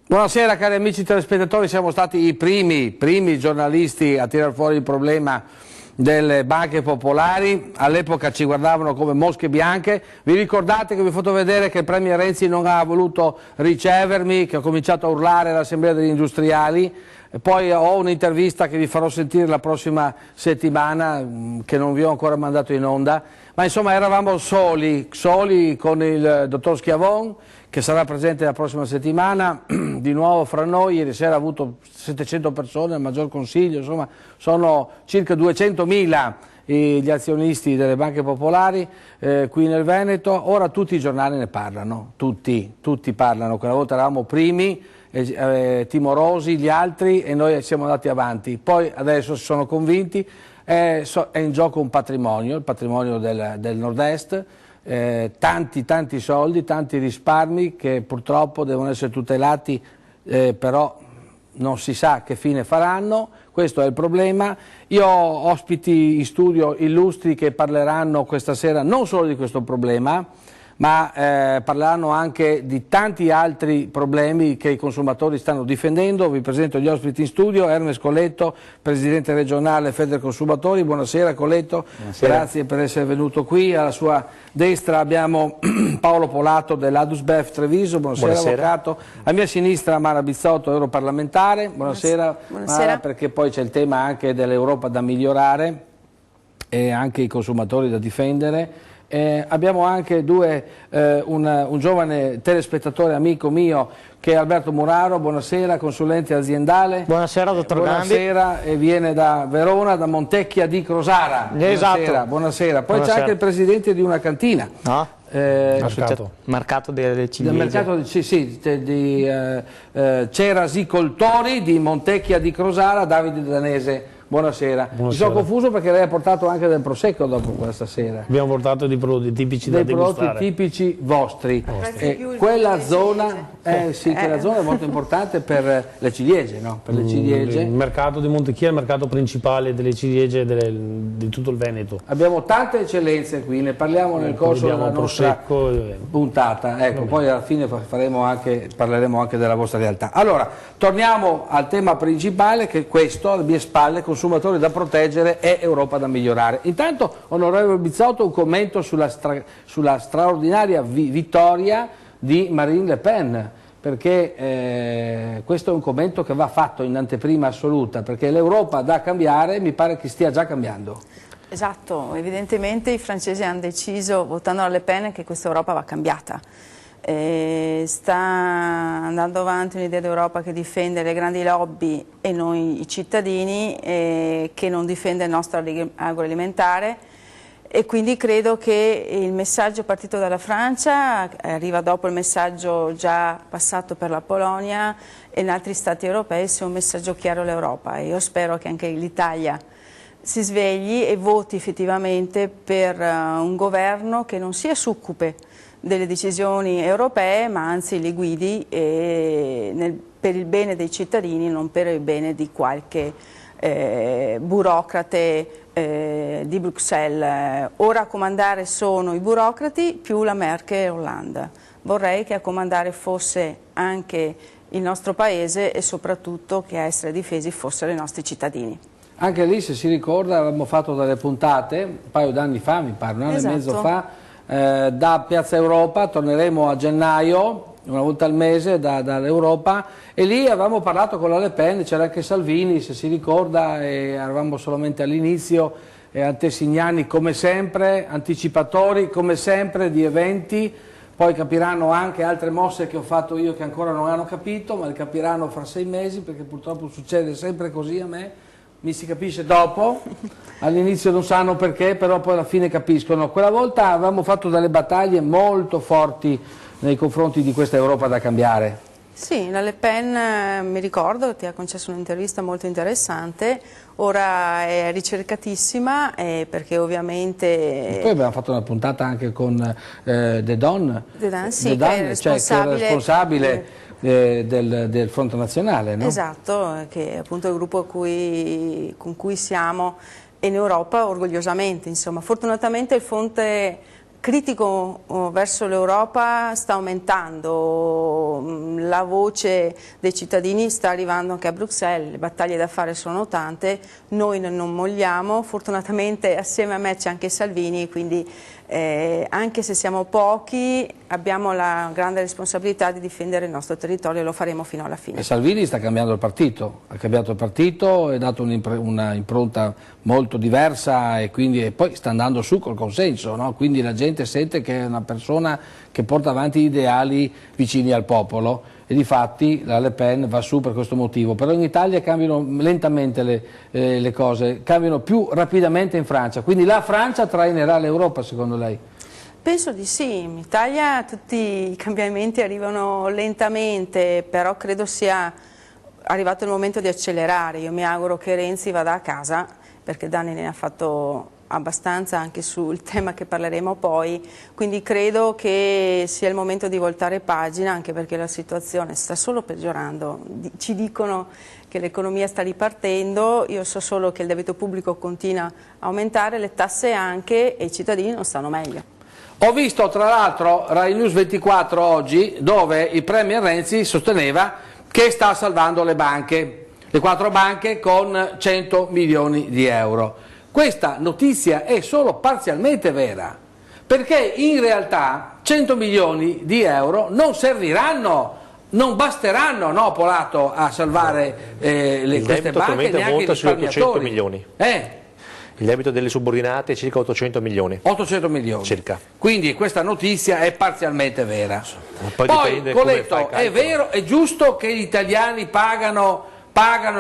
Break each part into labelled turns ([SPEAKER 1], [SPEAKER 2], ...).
[SPEAKER 1] Buonasera cari amici telespettatori, siamo stati i primi giornalisti a tirar fuori il problema delle banche popolari. All'epoca ci guardavano come mosche bianche. Vi ricordate che vi ho fatto vedere che il Premier Renzi non ha voluto ricevermi, che ho cominciato a urlare all'Assemblea degli Industriali? E poi ho un'intervista che vi farò sentire la prossima settimana, che non vi ho ancora mandato in onda, ma insomma eravamo soli con il dottor Schiavon, che sarà presente la prossima settimana, di nuovo fra noi. Ieri sera ha avuto 700 persone al Maggior Consiglio, insomma sono circa 200.000 gli azionisti delle banche popolari qui nel Veneto. Ora tutti i giornali ne parlano, tutti parlano. Quella volta eravamo primi, timorosi gli altri, e noi siamo andati avanti. Poi adesso si sono convinti, è in gioco un patrimonio, il patrimonio del nord-est, tanti soldi, tanti risparmi che purtroppo devono essere tutelati, però non si sa che fine faranno. Questo è il problema. Io ho ospiti in studio illustri che parleranno questa sera non solo di questo problema, ma parleranno anche di tanti altri problemi che i consumatori stanno difendendo. Vi presento gli ospiti in studio: Ernest Colletto, presidente regionale Federconsumatori. Buonasera Colletto. Buonasera. Grazie per essere venuto qui. Alla sua destra abbiamo Paolo Polato dell'Adusbef Treviso. Buonasera, avvocato. A mia sinistra Mara Bizzotto, europarlamentare. Buonasera. Mara, perché poi c'è il tema anche dell'Europa da migliorare e anche i consumatori da difendere. Abbiamo anche un giovane telespettatore amico mio che è Alberto Muraro. Buonasera, consulente aziendale.
[SPEAKER 2] Buonasera dottor Grandi.
[SPEAKER 1] Buonasera, e viene da Verona, da Montecchia di Crosara. Buonasera.
[SPEAKER 2] Esatto.
[SPEAKER 1] Buonasera. Poi c'è anche il presidente di una cantina.
[SPEAKER 2] No? Mercato delle ciliegie.
[SPEAKER 1] Mercato di cerasicoltori di Montecchia di Crosara, Davide Danese. Buonasera. Mi sono confuso perché lei ha portato anche del prosecco dopo questa sera.
[SPEAKER 2] Abbiamo portato dei prodotti tipici da degustare.
[SPEAKER 1] Dei prodotti tipici vostri. Quella zona, sì, quella zona è molto importante per le ciliegie, no? Per le ciliegie.
[SPEAKER 2] Il mercato di Montecchia è il mercato principale delle ciliegie di tutto il Veneto.
[SPEAKER 1] Abbiamo tante eccellenze qui, ne parliamo nel corso della nostra puntata. Ecco, poi alla fine parleremo anche della vostra realtà. Allora, torniamo al tema principale, che è questo, alle mie spalle: consumatori da proteggere e Europa da migliorare. Intanto, onorevole Bizzotto, un commento sulla straordinaria vittoria di Marine Le Pen, perché questo è un commento che va fatto in anteprima assoluta, perché l'Europa da cambiare mi pare che stia già cambiando.
[SPEAKER 3] Esatto, evidentemente i francesi hanno deciso, votando la Le Pen, che questa Europa va cambiata. Sta andando avanti un'idea d'Europa che difende le grandi lobby e noi i cittadini, che non difende il nostro agroalimentare, e quindi credo che il messaggio partito dalla Francia arriva dopo il messaggio già passato per la Polonia e in altri stati europei, sia un messaggio chiaro all'Europa, e io spero che anche l'Italia si svegli e voti effettivamente per un governo che non sia succube delle decisioni europee, ma anzi li guidi per il bene dei cittadini, non per il bene di qualche burocrate di Bruxelles. Ora a comandare sono i burocrati più la Merkel e Hollande. Vorrei che a comandare fosse anche il nostro paese, e soprattutto che a essere difesi fossero i nostri cittadini.
[SPEAKER 1] Anche lì, se si ricorda, avevamo fatto delle puntate un paio d'anni fa, mi pare, un anno e mezzo fa, da Piazza Europa. Torneremo a gennaio, una volta al mese dall'Europa, e lì avevamo parlato con la Le Pen, c'era anche Salvini, se si ricorda, e eravamo solamente all'inizio, antesignani come sempre, anticipatori come sempre di eventi. Poi capiranno anche altre mosse che ho fatto io che ancora non hanno capito, ma le capiranno fra 6 mesi, perché purtroppo succede sempre così a me. Mi si capisce dopo, all'inizio non sanno perché, però poi alla fine capiscono. Quella volta avevamo fatto delle battaglie molto forti nei confronti di questa Europa da cambiare.
[SPEAKER 3] Sì, la Le Pen, mi ricordo, ti ha concesso un'intervista molto interessante, ora è ricercatissima, perché ovviamente...
[SPEAKER 1] E poi abbiamo fatto una puntata anche con The Don,
[SPEAKER 3] sì, che è
[SPEAKER 1] responsabile del Fronte Nazionale, no?
[SPEAKER 3] Esatto, che è appunto il gruppo con cui siamo in Europa orgogliosamente. Insomma, fortunatamente il Fronte critico verso l'Europa sta aumentando, la voce dei cittadini sta arrivando anche a Bruxelles, le battaglie da fare sono tante, noi non molliamo, fortunatamente assieme a me c'è anche Salvini, quindi anche se siamo pochi abbiamo la grande responsabilità di difendere il nostro territorio e lo faremo fino alla fine.
[SPEAKER 1] E Salvini sta cambiando il partito, ha cambiato il partito, ha dato una impronta molto diversa e poi sta andando su col consenso, no? Quindi la gente sente che è una persona che porta avanti ideali vicini al popolo e difatti la Le Pen va su per questo motivo, però in Italia cambiano lentamente le cose, cambiano più rapidamente in Francia, quindi la Francia trainerà l'Europa secondo lei?
[SPEAKER 3] Penso di sì, in Italia tutti i cambiamenti arrivano lentamente, però credo sia arrivato il momento di accelerare. Io mi auguro che Renzi vada a casa, perché danni ne ha fatto abbastanza anche sul tema che parleremo poi, quindi credo che sia il momento di voltare pagina, anche perché la situazione sta solo peggiorando. Ci dicono che l'economia sta ripartendo, io so solo che il debito pubblico continua a aumentare, le tasse anche, e i cittadini non stanno meglio.
[SPEAKER 1] Ho visto tra l'altro Rai News 24 oggi dove il premier Renzi sosteneva che sta salvando le banche, le 4 banche con 100 milioni di euro. Questa notizia è solo parzialmente vera, perché in realtà 100 milioni di euro non serviranno, non basteranno, no Polato, a salvare queste banche, neanche i risparmiatori.
[SPEAKER 4] 800 milioni. Il debito delle subordinate è circa 800 milioni.
[SPEAKER 1] 800 milioni.
[SPEAKER 4] Circa.
[SPEAKER 1] Quindi questa notizia è parzialmente vera.
[SPEAKER 4] Poi
[SPEAKER 1] Coletto, è vero, è giusto che gli italiani pagano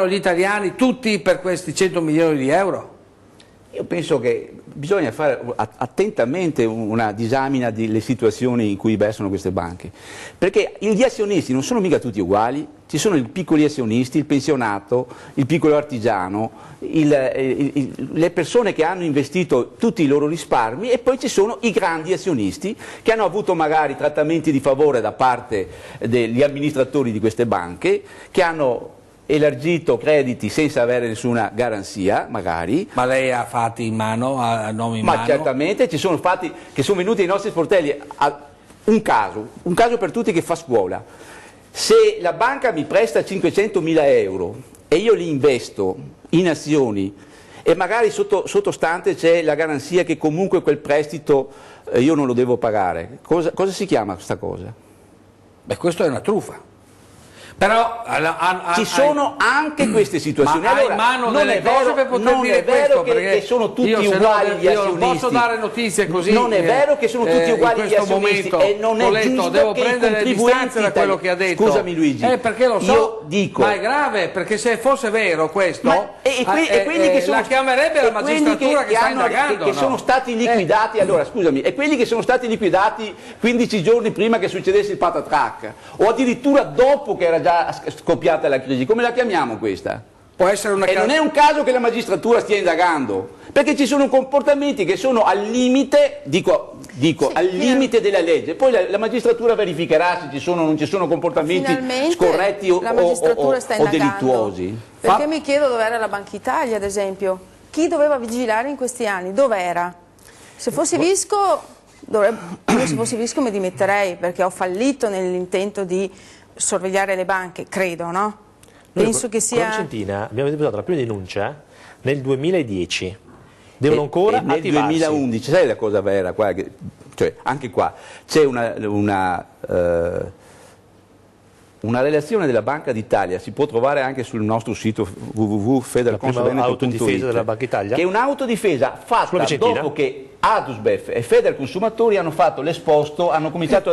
[SPEAKER 1] gli italiani tutti per questi 100 milioni di euro?
[SPEAKER 5] Io penso che bisogna fare attentamente una disamina delle situazioni in cui versano queste banche, perché gli azionisti non sono mica tutti uguali, ci sono i piccoli azionisti, il pensionato, il piccolo artigiano, le persone che hanno investito tutti i loro risparmi e poi ci sono i grandi azionisti che hanno avuto magari trattamenti di favore da parte degli amministratori di queste banche, che hanno elargito crediti senza avere nessuna garanzia, magari.
[SPEAKER 1] Ma lei ha fatti in mano, ha nomi in mano?
[SPEAKER 5] Ma certamente ci sono fatti che sono venuti ai nostri sportelli. Un caso per tutti che fa scuola. Se la banca mi presta 500.000 euro e io li investo in azioni e magari sottostante c'è la garanzia che comunque quel prestito io non lo devo pagare, cosa si chiama questa cosa?
[SPEAKER 1] Beh, questo è una truffa. Però
[SPEAKER 5] ci sono anche queste situazioni.
[SPEAKER 1] Ma
[SPEAKER 5] allora,
[SPEAKER 1] hai in mano
[SPEAKER 5] non
[SPEAKER 1] delle
[SPEAKER 5] è vero,
[SPEAKER 1] cose per poter
[SPEAKER 5] non
[SPEAKER 1] dire
[SPEAKER 5] è vero
[SPEAKER 1] questo,
[SPEAKER 5] che sono tutti uguali gli azionisti.
[SPEAKER 1] Io non posso dare notizie così.
[SPEAKER 5] Non è vero che sono tutti uguali gli azionisti e non è giusto
[SPEAKER 1] devo
[SPEAKER 5] che
[SPEAKER 1] prendere le distanze da quello che ha detto.
[SPEAKER 5] Scusami Luigi.
[SPEAKER 1] Perché lo so,
[SPEAKER 5] io dico,
[SPEAKER 1] ma è grave, perché se fosse vero questo,
[SPEAKER 5] quelli che sono,
[SPEAKER 1] la chiamerebbe la magistratura che sta indagando.
[SPEAKER 5] Che sono stati liquidati, allora scusami, e quelli che sono stati liquidati 15 giorni prima che succedesse il patatrac, o addirittura dopo che era già scoppiata la crisi, come la chiamiamo questa?
[SPEAKER 1] Può essere una
[SPEAKER 5] non è un caso che la magistratura stia indagando, perché ci sono comportamenti che sono al limite, dico al limite della legge, poi la magistratura verificherà se ci sono o non ci sono comportamenti scorretti o delittuosi.
[SPEAKER 3] Perché mi chiedo dove era la Banca Italia, ad esempio, chi doveva vigilare in questi anni, dov'era? Se fossi Visco, se fossi Visco mi dimetterei, perché ho fallito nell'intento di sorvegliare le banche, credo, no? Penso che sia...
[SPEAKER 4] Con Argentina abbiamo depositato la prima denuncia nel 2010, devono ancora
[SPEAKER 5] nel
[SPEAKER 4] attivarsi.
[SPEAKER 5] 2011, sai la cosa vera? Cioè, anche qua c'è una relazione della Banca d'Italia, si può trovare anche sul nostro sito www.federconsulenza.it,
[SPEAKER 4] della Banca Italia,
[SPEAKER 5] che è un'autodifesa fatta dopo che Adusbef e Federconsumatori hanno fatto l'esposto, hanno cominciato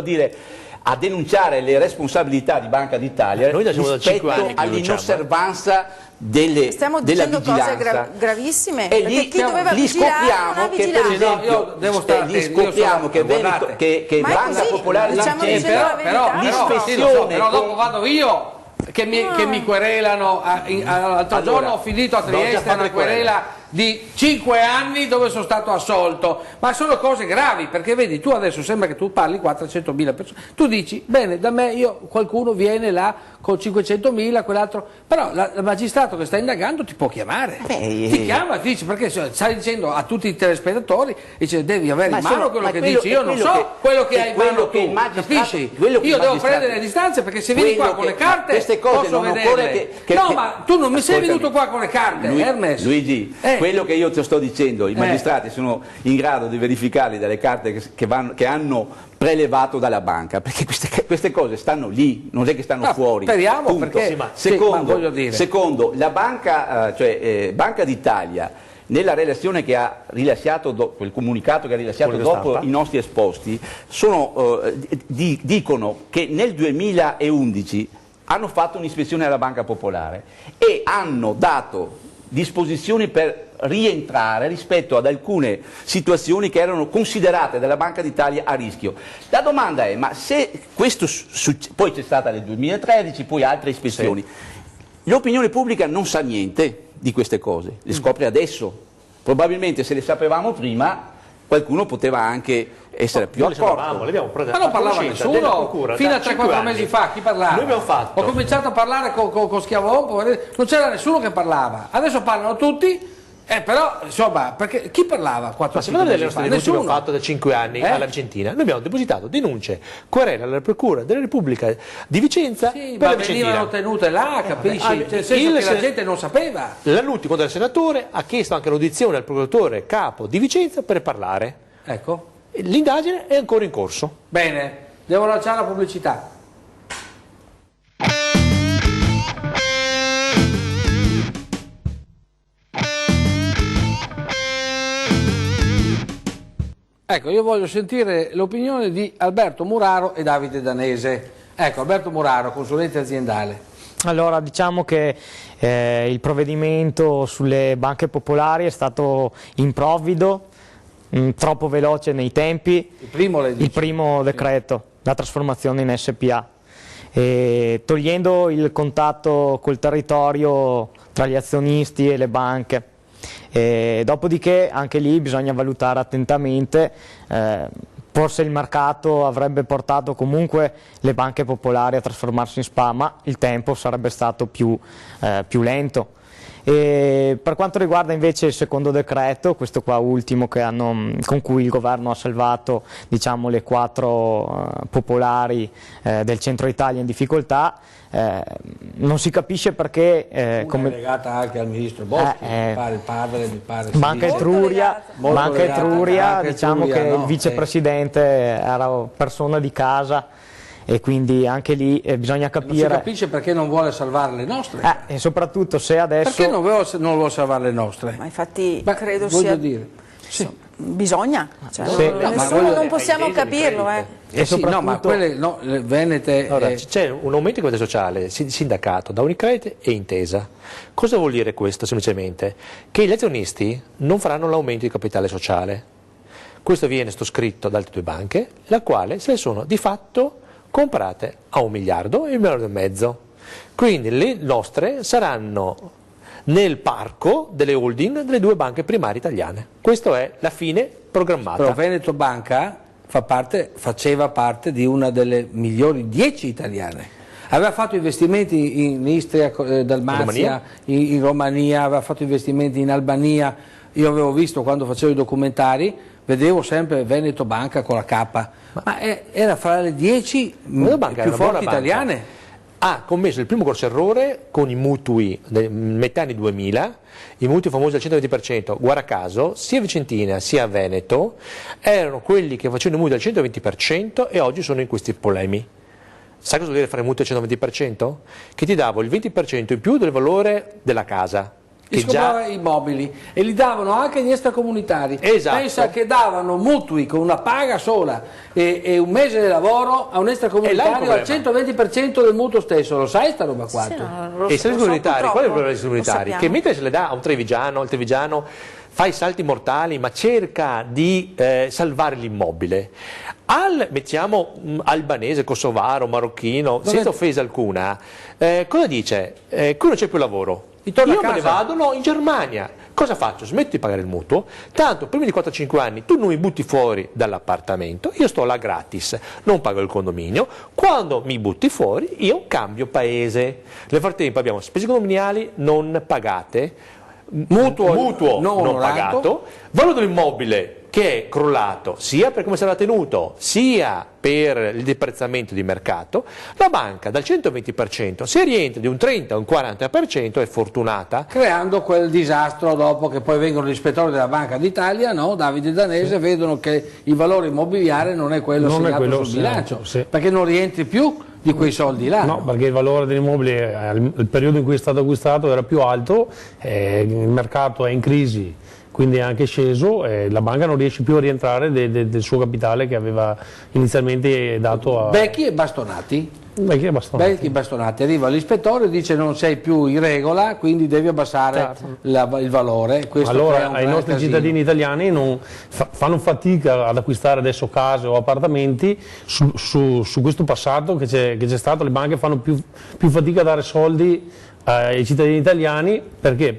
[SPEAKER 5] a denunciare le responsabilità di Banca d'Italia rispetto all'inosservanza della
[SPEAKER 3] dicendo
[SPEAKER 5] vigilanza.
[SPEAKER 3] Cose gravissime,
[SPEAKER 5] e
[SPEAKER 3] perché chi doveva vigilare non ha vigilato.
[SPEAKER 5] Per esempio, scopriamo che Banca Popolare l'ispezione,
[SPEAKER 1] però dopo vado io che mi querelano. L'altro giorno ho finito a Trieste una querela di 5 anni dove sono stato assolto, ma sono cose gravi, perché vedi, tu adesso sembra che tu parli 400.000 persone, tu dici, bene, da me qualcuno viene là con 500.000, quell'altro, però il magistrato che sta indagando ti può chiamare, ti chiama, ti dice, perché stai dicendo a tutti i telespettatori, dice, devi avere in mano quello che dici, io non so quello che hai in mano tu, capisci? Io devo prendere le distanze, perché se vieni qua con le carte
[SPEAKER 5] queste cose
[SPEAKER 1] posso vederle. No, ma tu non mi sei venuto qua con le carte, Hermes.
[SPEAKER 5] Luigi, quello che io ti sto dicendo, i magistrati sono in grado di verificarli dalle carte che hanno prelevato dalla banca, perché queste cose stanno lì, non è che stanno fuori.
[SPEAKER 1] Speriamo,
[SPEAKER 5] punto.
[SPEAKER 1] perché
[SPEAKER 5] secondo, la banca, Banca d'Italia, nella relazione che ha rilasciato, quel comunicato che ha rilasciato dopo i nostri esposti, dicono che nel 2011 hanno fatto un'ispezione alla Banca Popolare e hanno dato disposizioni per rientrare rispetto ad alcune situazioni che erano considerate dalla Banca d'Italia a rischio. La domanda è, ma se questo poi c'è stata nel 2013, poi altre ispezioni, l'opinione pubblica non sa niente di queste cose, le scopre adesso. Probabilmente se le sapevamo prima qualcuno poteva anche essere più accorto.
[SPEAKER 1] Ma non parlava nessuno, fino a 3-4 mesi fa, chi parlava?
[SPEAKER 4] Noi abbiamo fatto.
[SPEAKER 1] Ho cominciato a parlare con Schiavon, non c'era nessuno che parlava, adesso parlano tutti, però insomma, perché chi parlava 4
[SPEAKER 4] Ma se vedete le
[SPEAKER 1] mesi fa?
[SPEAKER 4] nostre denunce che abbiamo fatto da 5 anni alla Vicentina, noi abbiamo depositato denunce, querela alla Procura della Repubblica di Vicenza per
[SPEAKER 1] ma
[SPEAKER 4] la Vicentina.
[SPEAKER 1] venivano tenute là, capisci? Nel senso che la gente non sapeva.
[SPEAKER 4] L'Annutti, contro il senatore, ha chiesto anche l'audizione al procuratore capo di Vicenza per parlare.
[SPEAKER 1] Ecco.
[SPEAKER 4] L'indagine è ancora in corso.
[SPEAKER 1] Bene, devo lanciare la pubblicità. Ecco, io voglio sentire l'opinione di Alberto Muraro e Davide Danese. Ecco, Alberto Muraro, consulente aziendale.
[SPEAKER 6] Allora, diciamo che il provvedimento sulle banche popolari è stato improvvido, troppo veloce nei tempi. Il primo decreto, la trasformazione in SPA. E togliendo il contatto col territorio tra gli azionisti e le banche. Dopodiché anche lì bisogna valutare attentamente, forse il mercato avrebbe portato comunque le banche popolari a trasformarsi in SPA, ma il tempo sarebbe stato più lento. E per quanto riguarda invece il secondo decreto, questo qua ultimo con cui il governo ha salvato, diciamo, le 4 popolari del centro Italia in difficoltà, non si capisce perché
[SPEAKER 1] Una è legata anche al ministro Boschi, il padre
[SPEAKER 6] Banca Etruria, diciamo che il vicepresidente era persona di casa e quindi anche lì bisogna capire.
[SPEAKER 1] Non si capisce perché non vuole salvare le nostre.
[SPEAKER 6] E soprattutto se adesso.
[SPEAKER 1] Perché non vuole salvare le nostre?
[SPEAKER 3] Ma infatti credo
[SPEAKER 1] voglio
[SPEAKER 3] sia.
[SPEAKER 1] dire. Sì.
[SPEAKER 3] Bisogna, cioè, non possiamo capirlo.
[SPEAKER 1] E soprattutto, ma quelle le venete.
[SPEAKER 4] Allora, c'è un aumento di capitale sociale sindacato da Unicredit e Intesa. Cosa vuol dire questo semplicemente? Che gli azionisti non faranno l'aumento di capitale sociale. Questo viene sottoscritto da altre 2 banche, la quale se le sono di fatto comprate a 1 miliardo e 1,5 miliardi. Quindi le nostre saranno nel parco delle holding delle 2 banche primarie italiane. Questa è la fine programmata.
[SPEAKER 1] Però Veneto Banca faceva parte di una delle migliori 10 italiane. Aveva fatto investimenti in Istria, Dalmazia, in Romania, aveva fatto investimenti in Albania. Io avevo visto quando facevo i documentari, vedevo sempre Veneto Banca con la K, ma era fra le 10 più forti italiane.
[SPEAKER 4] Ha commesso il primo grosso errore con i mutui metà anni 2000, i mutui famosi al 120%, guarda caso, sia Vicentina sia Veneto erano quelli che facevano i mutui al 120% e oggi sono in questi problemi. Sai cosa vuol dire fare mutui al 120%? Che ti davo il 20% in più del valore della casa.
[SPEAKER 1] Che comprava i mobili e li davano anche agli extracomunitari.
[SPEAKER 4] Esatto.
[SPEAKER 1] Pensa che davano mutui con una paga sola e un mese di lavoro a un extracomunitario al 120% del mutuo stesso. Lo sai sta roba qua?
[SPEAKER 3] Sì,
[SPEAKER 4] e i servizi comunitari, qual è il problema dei servizi comunitari? Che mentre se le dà a un trevigiano, il trevigiano fa i salti mortali ma cerca di salvare l'immobile. Mettiamo albanese, kosovaro, marocchino, senza offesa alcuna, cosa dice? Qui non c'è più lavoro. Io me ne vado in Germania, Cosa faccio? Smetto di pagare il mutuo, tanto prima di 4-5 anni tu non mi butti fuori dall'appartamento, io sto là gratis, non pago il condominio, quando mi butti fuori io cambio paese. Nel frattempo abbiamo spese condominiali non pagate, mutuo non pagato, valore dell'immobile che è crollato sia per come sarà tenuto sia per il deprezzamento di mercato, la banca dal 120% se rientra di un 30 o un 40% è fortunata.
[SPEAKER 1] Creando quel disastro dopo che poi vengono gli ispettori della Banca d'Italia, no? Davide Danese, vedono che il valore immobiliare non è quello segnato sul bilancio, perché non rientri più di quei soldi là.
[SPEAKER 2] No, perché il valore dell'immobile il periodo in cui è stato acquistato era più alto, il mercato è in crisi, quindi è anche sceso e la banca non riesce più a rientrare del suo capitale che aveva inizialmente dato a...
[SPEAKER 1] Becchi e bastonati.
[SPEAKER 2] Becchi e
[SPEAKER 1] bastonati. Arriva l'ispettore e dice non sei più in regola, quindi devi abbassare il valore. Questo
[SPEAKER 2] allora ai nostri cittadini italiani fanno fatica ad acquistare adesso case o appartamenti su questo passato che c'è stato. Le banche fanno più fatica a dare soldi ai cittadini italiani perché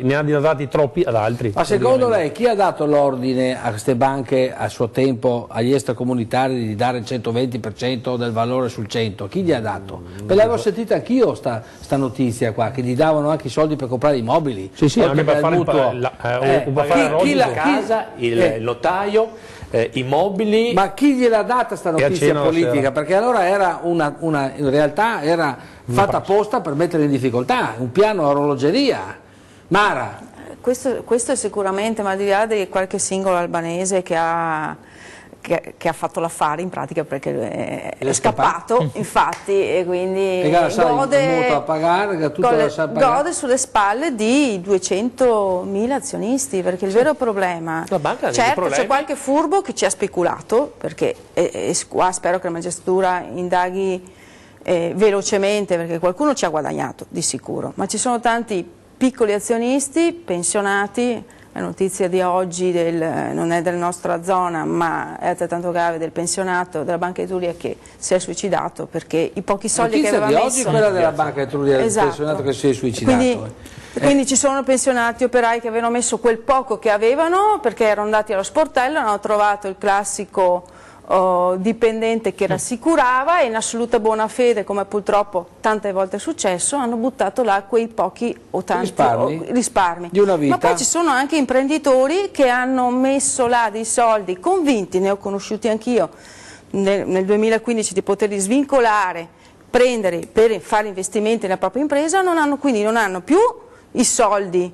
[SPEAKER 2] ne hanno dati troppi ad altri.
[SPEAKER 1] Ma secondo lei chi ha dato l'ordine a queste banche a suo tempo agli extracomunitari di dare il 120% del valore sul 100? Chi gli ha dato? Per l'avevo sentita anch'io sta notizia qua, che gli davano anche i soldi per comprare i mobili.
[SPEAKER 2] Sì, anche per fare
[SPEAKER 4] la casa, il notaio, i mobili.
[SPEAKER 1] Ma chi gliel'ha data sta notizia politica? Perché allora era in realtà era fatta apposta per mettere in difficoltà, un piano a orologeria. Mara.
[SPEAKER 3] Questo è sicuramente, ma al di là di qualche singolo albanese che ha fatto l'affare in pratica perché è scappato, infatti, e quindi gode sulle spalle di 200.000 azionisti, perché il vero problema, certo c'è qualche furbo che ci ha speculato, perché qua spero che la magistratura indaghi velocemente, perché qualcuno ci ha guadagnato di sicuro, ma ci sono tanti piccoli azionisti pensionati. La notizia di oggi non è della nostra zona, ma è altrettanto grave, del pensionato della Banca Etruria che si è suicidato perché i pochi soldi che aveva messo...
[SPEAKER 1] La notizia di oggi è quella della Banca Etruria, del pensionato che si è suicidato.
[SPEAKER 3] Quindi ci sono pensionati, operai che avevano messo quel poco che avevano perché erano andati allo sportello, hanno trovato il classico dipendente che rassicurava e in assoluta buona fede, come purtroppo tante volte è successo, hanno buttato là quei pochi o tanti risparmi
[SPEAKER 1] di una vita.
[SPEAKER 3] Ma poi ci sono anche imprenditori che hanno messo là dei soldi convinti, ne ho conosciuti anch'io nel 2015, di poterli svincolare, prendere per fare investimenti nella propria impresa, quindi non hanno più i soldi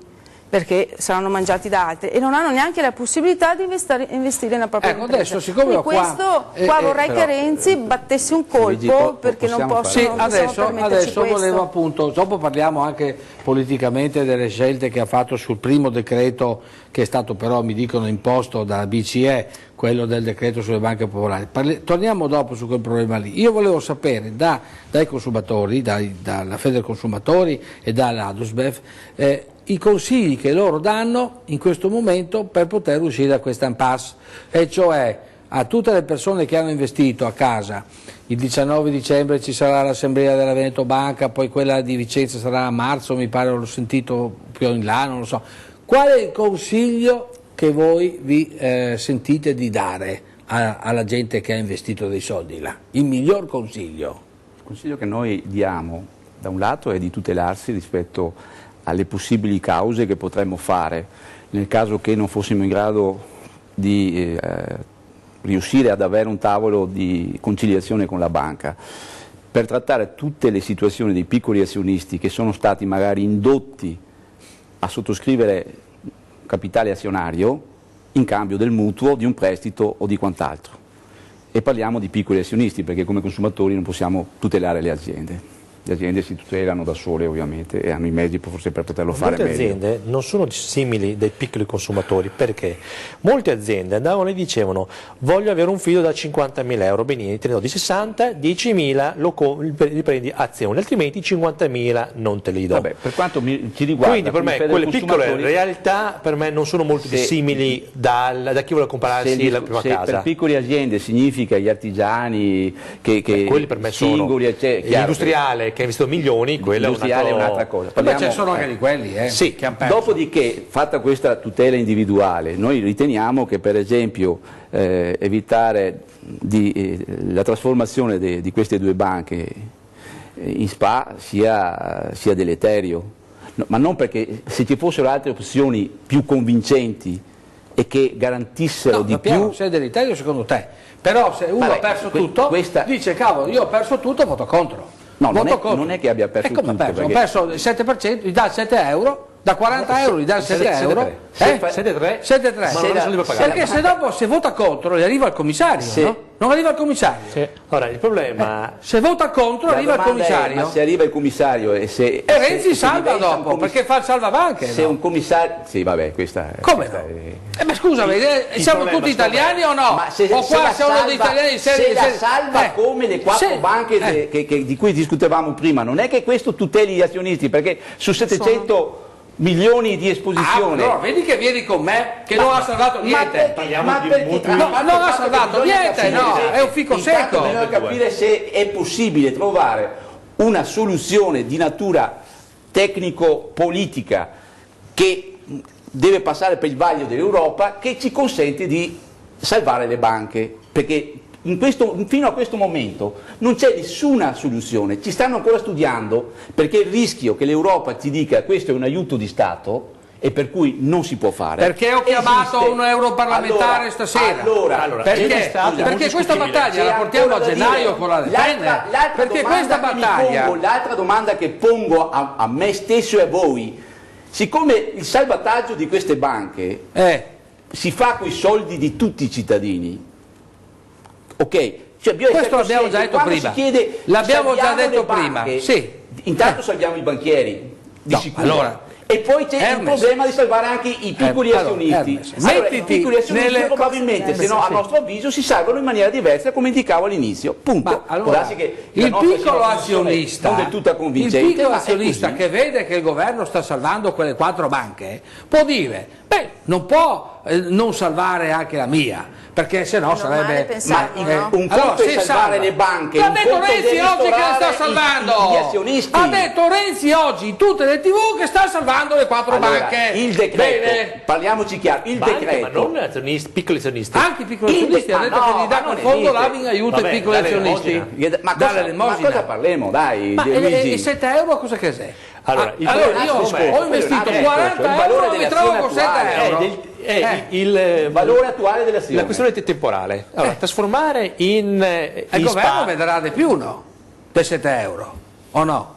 [SPEAKER 3] perché saranno mangiati da altri e non hanno neanche la possibilità di investire nella propria impresa.
[SPEAKER 1] Adesso, siccome
[SPEAKER 3] qua vorrei che Renzi battesse un colpo, perché non posso
[SPEAKER 1] adesso volevo appunto, dopo parliamo anche politicamente delle scelte che ha fatto sul primo decreto che è stato però, mi dicono, imposto dalla BCE, quello del decreto sulle banche popolari. Torniamo dopo su quel problema lì. Io volevo sapere dai consumatori, dalla Federconsumatori e dall'Adusbef, i consigli che loro danno in questo momento per poter uscire da questa impasse, e cioè a tutte le persone che hanno investito a casa. Il 19 dicembre ci sarà l'assemblea della Veneto Banca, poi quella di Vicenza sarà a marzo, mi pare, l'ho sentito più in là, non lo so. Qual è il consiglio che voi vi sentite di dare alla gente che ha investito dei soldi là? Il miglior consiglio?
[SPEAKER 5] Il consiglio che noi diamo, da un lato, è di tutelarsi rispetto alle possibili cause che potremmo fare nel caso che non fossimo in grado di riuscire ad avere un tavolo di conciliazione con la banca, per trattare tutte le situazioni dei piccoli azionisti che sono stati magari indotti a sottoscrivere capitale azionario in cambio del mutuo, di un prestito o di quant'altro. E parliamo di piccoli azionisti, perché come consumatori non possiamo tutelare le aziende. Le aziende si tutelano da sole, ovviamente, e hanno i mezzi forse per poterlo fare meglio.
[SPEAKER 4] Molte aziende non sono simili dei piccoli consumatori, perché molte aziende andavano e dicevano: voglio avere un fido da 50.000 euro, benissimo, te ne do di 60, 10.000 li prendi azioni, altrimenti 50.000 non te li do.
[SPEAKER 5] Vabbè, per quanto ci riguarda,
[SPEAKER 4] quindi per me quelle piccole realtà per me non sono molto dissimili da chi vuole comprarsi la prima casa.
[SPEAKER 5] Per piccole aziende significa gli artigiani, quelli
[SPEAKER 4] per me
[SPEAKER 5] singoli,
[SPEAKER 4] sono gli industriali che ha investito milioni, quello
[SPEAKER 5] industriale è un'altra cosa.
[SPEAKER 1] Ma ce ne sono anche di quelli,
[SPEAKER 5] Sì,
[SPEAKER 1] che hanno perso.
[SPEAKER 5] dopodiché, fatta questa tutela individuale, noi riteniamo che per esempio evitare la trasformazione di queste due banche in SpA sia deleterio. No, ma non perché se ci fossero altre opzioni più convincenti e che garantissero di più...
[SPEAKER 1] Se è deleterio secondo te, però se uno ha perso tutto, dice cavolo io ho perso tutto, voto contro.
[SPEAKER 5] No, non è che abbia perso tutto.
[SPEAKER 1] Ho perso il 7%, gli dà 7 euro, da 40 euro gli dà 7 euro. 7,3.
[SPEAKER 4] Ma non sono libero a pagare.
[SPEAKER 1] Perché se dopo se vota contro gli arriva il commissario, no? Non arriva il commissario.
[SPEAKER 2] Sì.
[SPEAKER 4] Ora il problema...
[SPEAKER 1] Se vota contro arriva il commissario.
[SPEAKER 5] Ma se arriva il commissario e se...
[SPEAKER 1] E Renzi salva dopo, perché fa il salvabanche.
[SPEAKER 5] Se un commissario... Sì, vabbè, questa è...
[SPEAKER 1] Come no? Ma scusami, siamo tutti italiani o no?
[SPEAKER 5] Ma se
[SPEAKER 1] o qua siamo degli italiani
[SPEAKER 5] se la salva come le quattro banche di cui discutevamo prima, non è che questo tuteli gli azionisti, perché su 700 milioni di esposizione...
[SPEAKER 1] no, vedi che vieni con me che non ha salvato niente.
[SPEAKER 2] Parliamo di mutui.
[SPEAKER 1] No, ma non ha salvato niente, no, è un fico secco.
[SPEAKER 5] Bisogna capire se è possibile trovare una soluzione di natura tecnico-politica che deve passare per il vaglio dell'Europa, che ci consente di salvare le banche, perché fino a questo momento non c'è nessuna soluzione, ci stanno ancora studiando, perché il rischio che l'Europa ti dica questo è un aiuto di Stato e per cui non si può fare.
[SPEAKER 1] Perché ho chiamato un europarlamentare stasera. Perché questa battaglia la portiamo a gennaio con la Le Pen. Perché questa battaglia...
[SPEAKER 5] L'altra domanda che pongo a me stesso e a voi, siccome il salvataggio di queste banche si fa con i soldi di tutti i cittadini, ok, cioè
[SPEAKER 1] questo l'abbiamo già detto prima. L'abbiamo già detto prima. Sì.
[SPEAKER 5] Intanto salviamo i banchieri, di sicuro.
[SPEAKER 1] Allora,
[SPEAKER 5] e poi c'è il problema di salvare anche i piccoli azionisti. I piccoli azionisti probabilmente, se no a nostro avviso, si salvano in maniera diversa, come indicavo all'inizio. Punto.
[SPEAKER 1] Allora, il piccolo azionista,
[SPEAKER 5] non del tutto convincente,
[SPEAKER 1] il piccolo azionista che vede che il governo sta salvando quelle 4 banche, può dire, beh, non può non salvare anche la mia, perché se no sarebbe...
[SPEAKER 5] un conto è salvare le banche,
[SPEAKER 1] ha detto Renzi oggi che le sta salvando,
[SPEAKER 5] gli azionisti.
[SPEAKER 1] Ha detto Renzi oggi in tutte le TV che sta salvando le 4 banche.
[SPEAKER 5] Il decreto, parliamoci chiaro, il decreto,
[SPEAKER 4] ma non piccoli azionisti.
[SPEAKER 1] Anche i piccoli azionisti, ha detto che gli dà quel fondo là in aiuto ai piccoli azionisti.
[SPEAKER 5] Ma cosa parliamo, dai,
[SPEAKER 1] e 7 euro cosa che sei? Allora io ho investito 40 euro e mi trovo con 7 euro.
[SPEAKER 4] Il
[SPEAKER 5] valore attuale dell'azione.
[SPEAKER 4] La questione temporale. Allora, trasformare in
[SPEAKER 1] il governo vedrà di più, no? Per 7 euro, o no?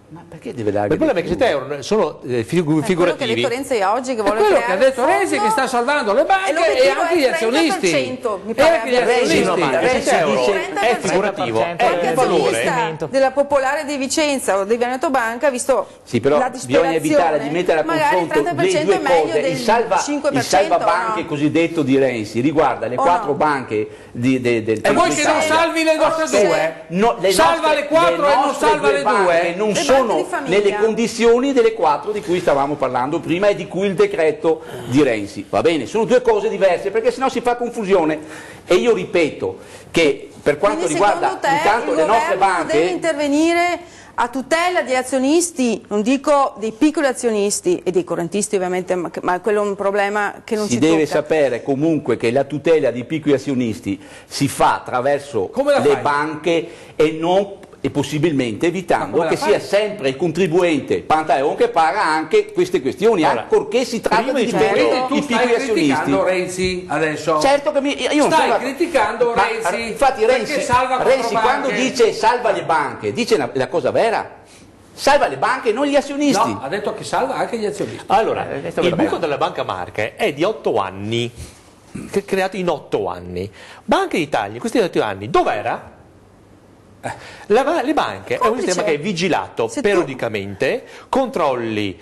[SPEAKER 5] Ma perché deve dare?
[SPEAKER 4] Il problema è che 7 euro sono figurativi.
[SPEAKER 3] Quello che ha detto Renzi oggi, che vuole
[SPEAKER 1] quello che ha detto Renzi, che sta salvando le banche e anche gli azionisti.
[SPEAKER 3] E anche gli
[SPEAKER 1] azionisti.
[SPEAKER 4] È figurativo, è il valore
[SPEAKER 3] della Popolare di Vicenza o di Veneto Banca, visto la disperazione,
[SPEAKER 5] bisogna evitare di mettere a confronto le due cose. Il salvabanche cosiddetto di Renzi riguarda le 4 banche del
[SPEAKER 1] e voi che non salvi le nostre 2? Salva le 4 e non salva le 2?
[SPEAKER 5] Non sono nelle condizioni delle 4 di cui stavamo parlando prima e di cui il decreto di Renzi. Va bene, sono 2 cose diverse, perché sennò si fa confusione. E io ripeto che per quanto riguarda intanto le nostre banche,
[SPEAKER 3] deve intervenire a tutela degli azionisti, non dico dei piccoli azionisti e dei correntisti ovviamente, ma quello è un problema che non ci tocca.
[SPEAKER 5] Si deve sapere comunque che la tutela dei piccoli azionisti si fa attraverso le banche e non possibilmente evitando che sia sempre il contribuente Pantaleon che paga anche queste questioni, ancorché si tratta di difendere i piccoli azionisti.
[SPEAKER 1] Renzi adesso?
[SPEAKER 5] Certo che io non
[SPEAKER 1] stai criticando Renzi,
[SPEAKER 5] infatti Renzi quando dice salva le banche, dice la cosa vera. Salva le banche, non gli azionisti.
[SPEAKER 1] No, ha detto che salva anche gli azionisti.
[SPEAKER 4] Allora, il buco della Banca Marche è di 8 anni, creato in 8 anni. Banca d'Italia in questi 8 anni dov'era? Le banche è un sistema che è vigilato periodicamente, controlli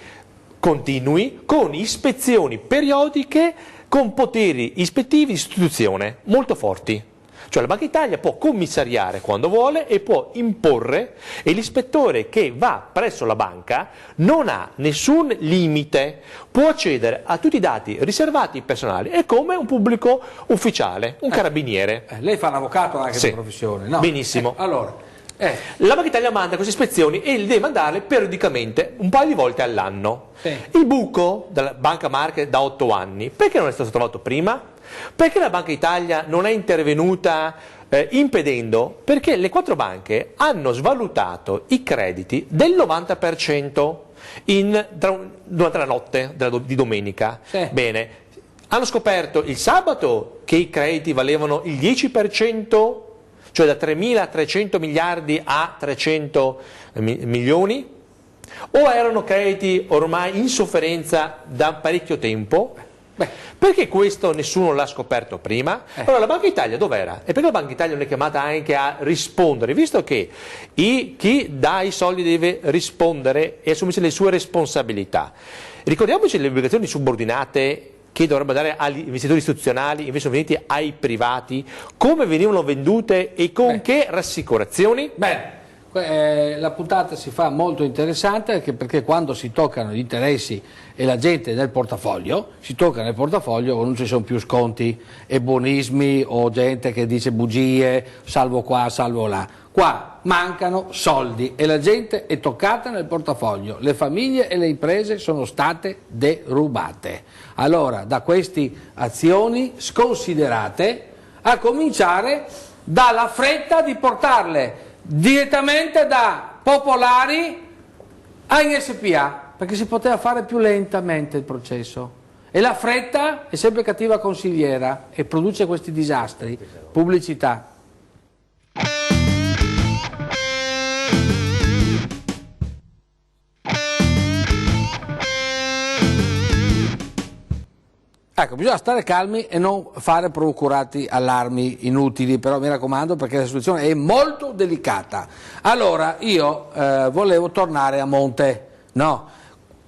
[SPEAKER 4] continui, con ispezioni periodiche, con poteri ispettivi di istituzione molto forti. Cioè la Banca d'Italia può commissariare quando vuole e può imporre, e l'ispettore che va presso la banca non ha nessun limite, può accedere a tutti i dati riservati personali, è come un pubblico ufficiale, un carabiniere.
[SPEAKER 1] Lei fa l'avvocato anche di professione, no?
[SPEAKER 4] Benissimo.
[SPEAKER 1] Allora,
[SPEAKER 4] La Banca d'Italia manda queste ispezioni e deve mandarle periodicamente, un paio di volte all'anno. Il buco della Banca Marche da 8 anni, perché non è stato trovato prima? Perché la Banca d'Italia non è intervenuta impedendo? Perché le 4 banche hanno svalutato i crediti del 90% durante la notte di domenica. Bene, hanno scoperto il sabato che i crediti valevano il 10%, cioè da 3.300 miliardi a 300 milioni, o erano crediti ormai in sofferenza da parecchio tempo? Perché questo nessuno l'ha scoperto prima? Allora la Banca d'Italia dov'era? E perché la Banca d'Italia non è chiamata anche a rispondere? Visto che chi dà i soldi deve rispondere e assumersi le sue responsabilità. Ricordiamoci le obbligazioni subordinate che dovrebbe dare agli investitori istituzionali, invece sono venuti ai privati, come venivano vendute e con che rassicurazioni?
[SPEAKER 1] La puntata si fa molto interessante perché quando si toccano gli interessi e la gente nel portafoglio, si tocca nel portafoglio quando non ci sono più sconti e buonismi o gente che dice bugie, salvo qua, salvo là. Qua mancano soldi e la gente è toccata nel portafoglio, le famiglie e le imprese sono state derubate. Allora, da queste azioni sconsiderate, a cominciare dalla fretta di portarle direttamente da popolari a SPA, perché si poteva fare più lentamente il processo. E la fretta è sempre cattiva consigliera e produce questi disastri. Pubblicità. Ecco, bisogna stare calmi e non fare procurati allarmi inutili, però mi raccomando perché la situazione è molto delicata. Allora, io volevo tornare a monte, no?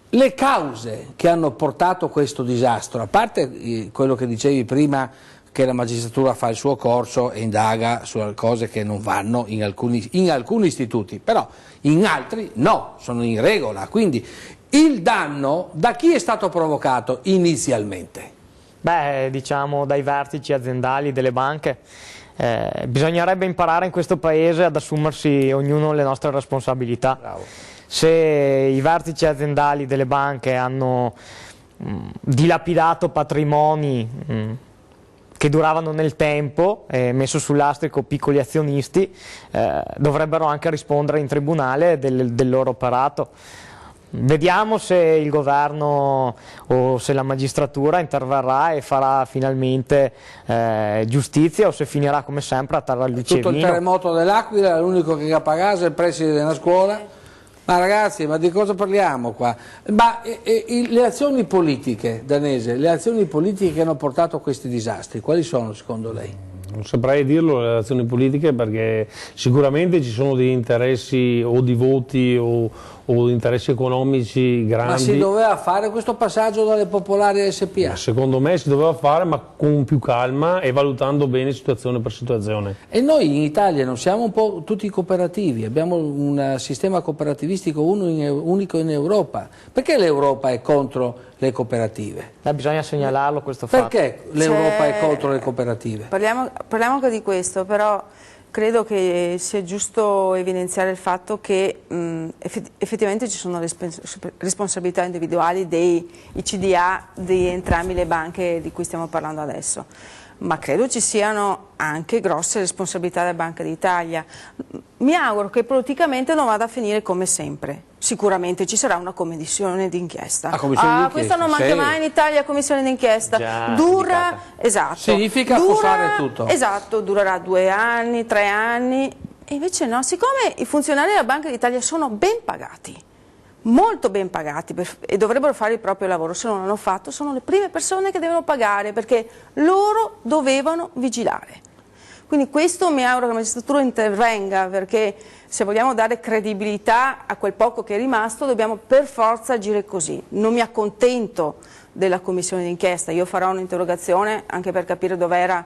[SPEAKER 1] Le cause che hanno portato questo disastro, a parte quello che dicevi prima, che la magistratura fa il suo corso e indaga su cose che non vanno in alcuni istituti, però in altri no, sono in regola. Quindi il danno da chi è stato provocato inizialmente?
[SPEAKER 6] Diciamo dai vertici aziendali delle banche. Bisognerebbe imparare in questo paese ad assumersi ognuno le nostre responsabilità.
[SPEAKER 1] Bravo.
[SPEAKER 6] Se i vertici aziendali delle banche hanno dilapidato patrimoni che duravano nel tempo e messo sul lastrico piccoli azionisti, dovrebbero anche rispondere in tribunale del loro operato. Vediamo se il governo o se la magistratura interverrà e farà finalmente giustizia o se finirà come sempre a tarallucce
[SPEAKER 1] Tutto il terremoto dell'Aquila, l'unico che paga è il preside della scuola. Ma ragazzi, ma di cosa parliamo qua? Ma le azioni politiche, Danese, le azioni politiche che hanno portato a questi disastri, quali sono secondo lei?
[SPEAKER 2] Non saprei dirlo le azioni politiche perché sicuramente ci sono degli interessi o di voti o interessi economici grandi.
[SPEAKER 1] Ma si doveva fare questo passaggio dalle popolari a SPA?
[SPEAKER 2] Secondo me si doveva fare, ma con più calma e valutando bene situazione per situazione.
[SPEAKER 1] E noi in Italia non siamo un po' tutti cooperativi, abbiamo un sistema cooperativistico unico in Europa. Perché l'Europa è contro le cooperative?
[SPEAKER 6] Bisogna segnalarlo questo fatto.
[SPEAKER 1] Perché l'Europa è contro le cooperative?
[SPEAKER 3] Parliamo anche di questo, però credo che sia giusto evidenziare il fatto che effettivamente ci sono responsabilità individuali dei CDA di entrambe le banche di cui stiamo parlando adesso, ma credo ci siano anche grosse responsabilità della Banca d'Italia. Mi auguro che politicamente non vada a finire come sempre. Sicuramente ci sarà una commissione d'inchiesta. Questo non manca mai in Italia, commissione d'inchiesta. Dura, esatto.
[SPEAKER 1] Significa affossare tutto.
[SPEAKER 3] Esatto, durerà 2 anni, 3 anni. E invece no, siccome i funzionari della Banca d'Italia sono ben pagati, molto ben pagati e dovrebbero fare il proprio lavoro, se non l'hanno fatto sono le prime persone che devono pagare perché loro dovevano vigilare. Quindi questo mi auguro che la magistratura intervenga, perché se vogliamo dare credibilità a quel poco che è rimasto dobbiamo per forza agire così. Non mi accontento della commissione d'inchiesta, io farò un'interrogazione anche per capire dove era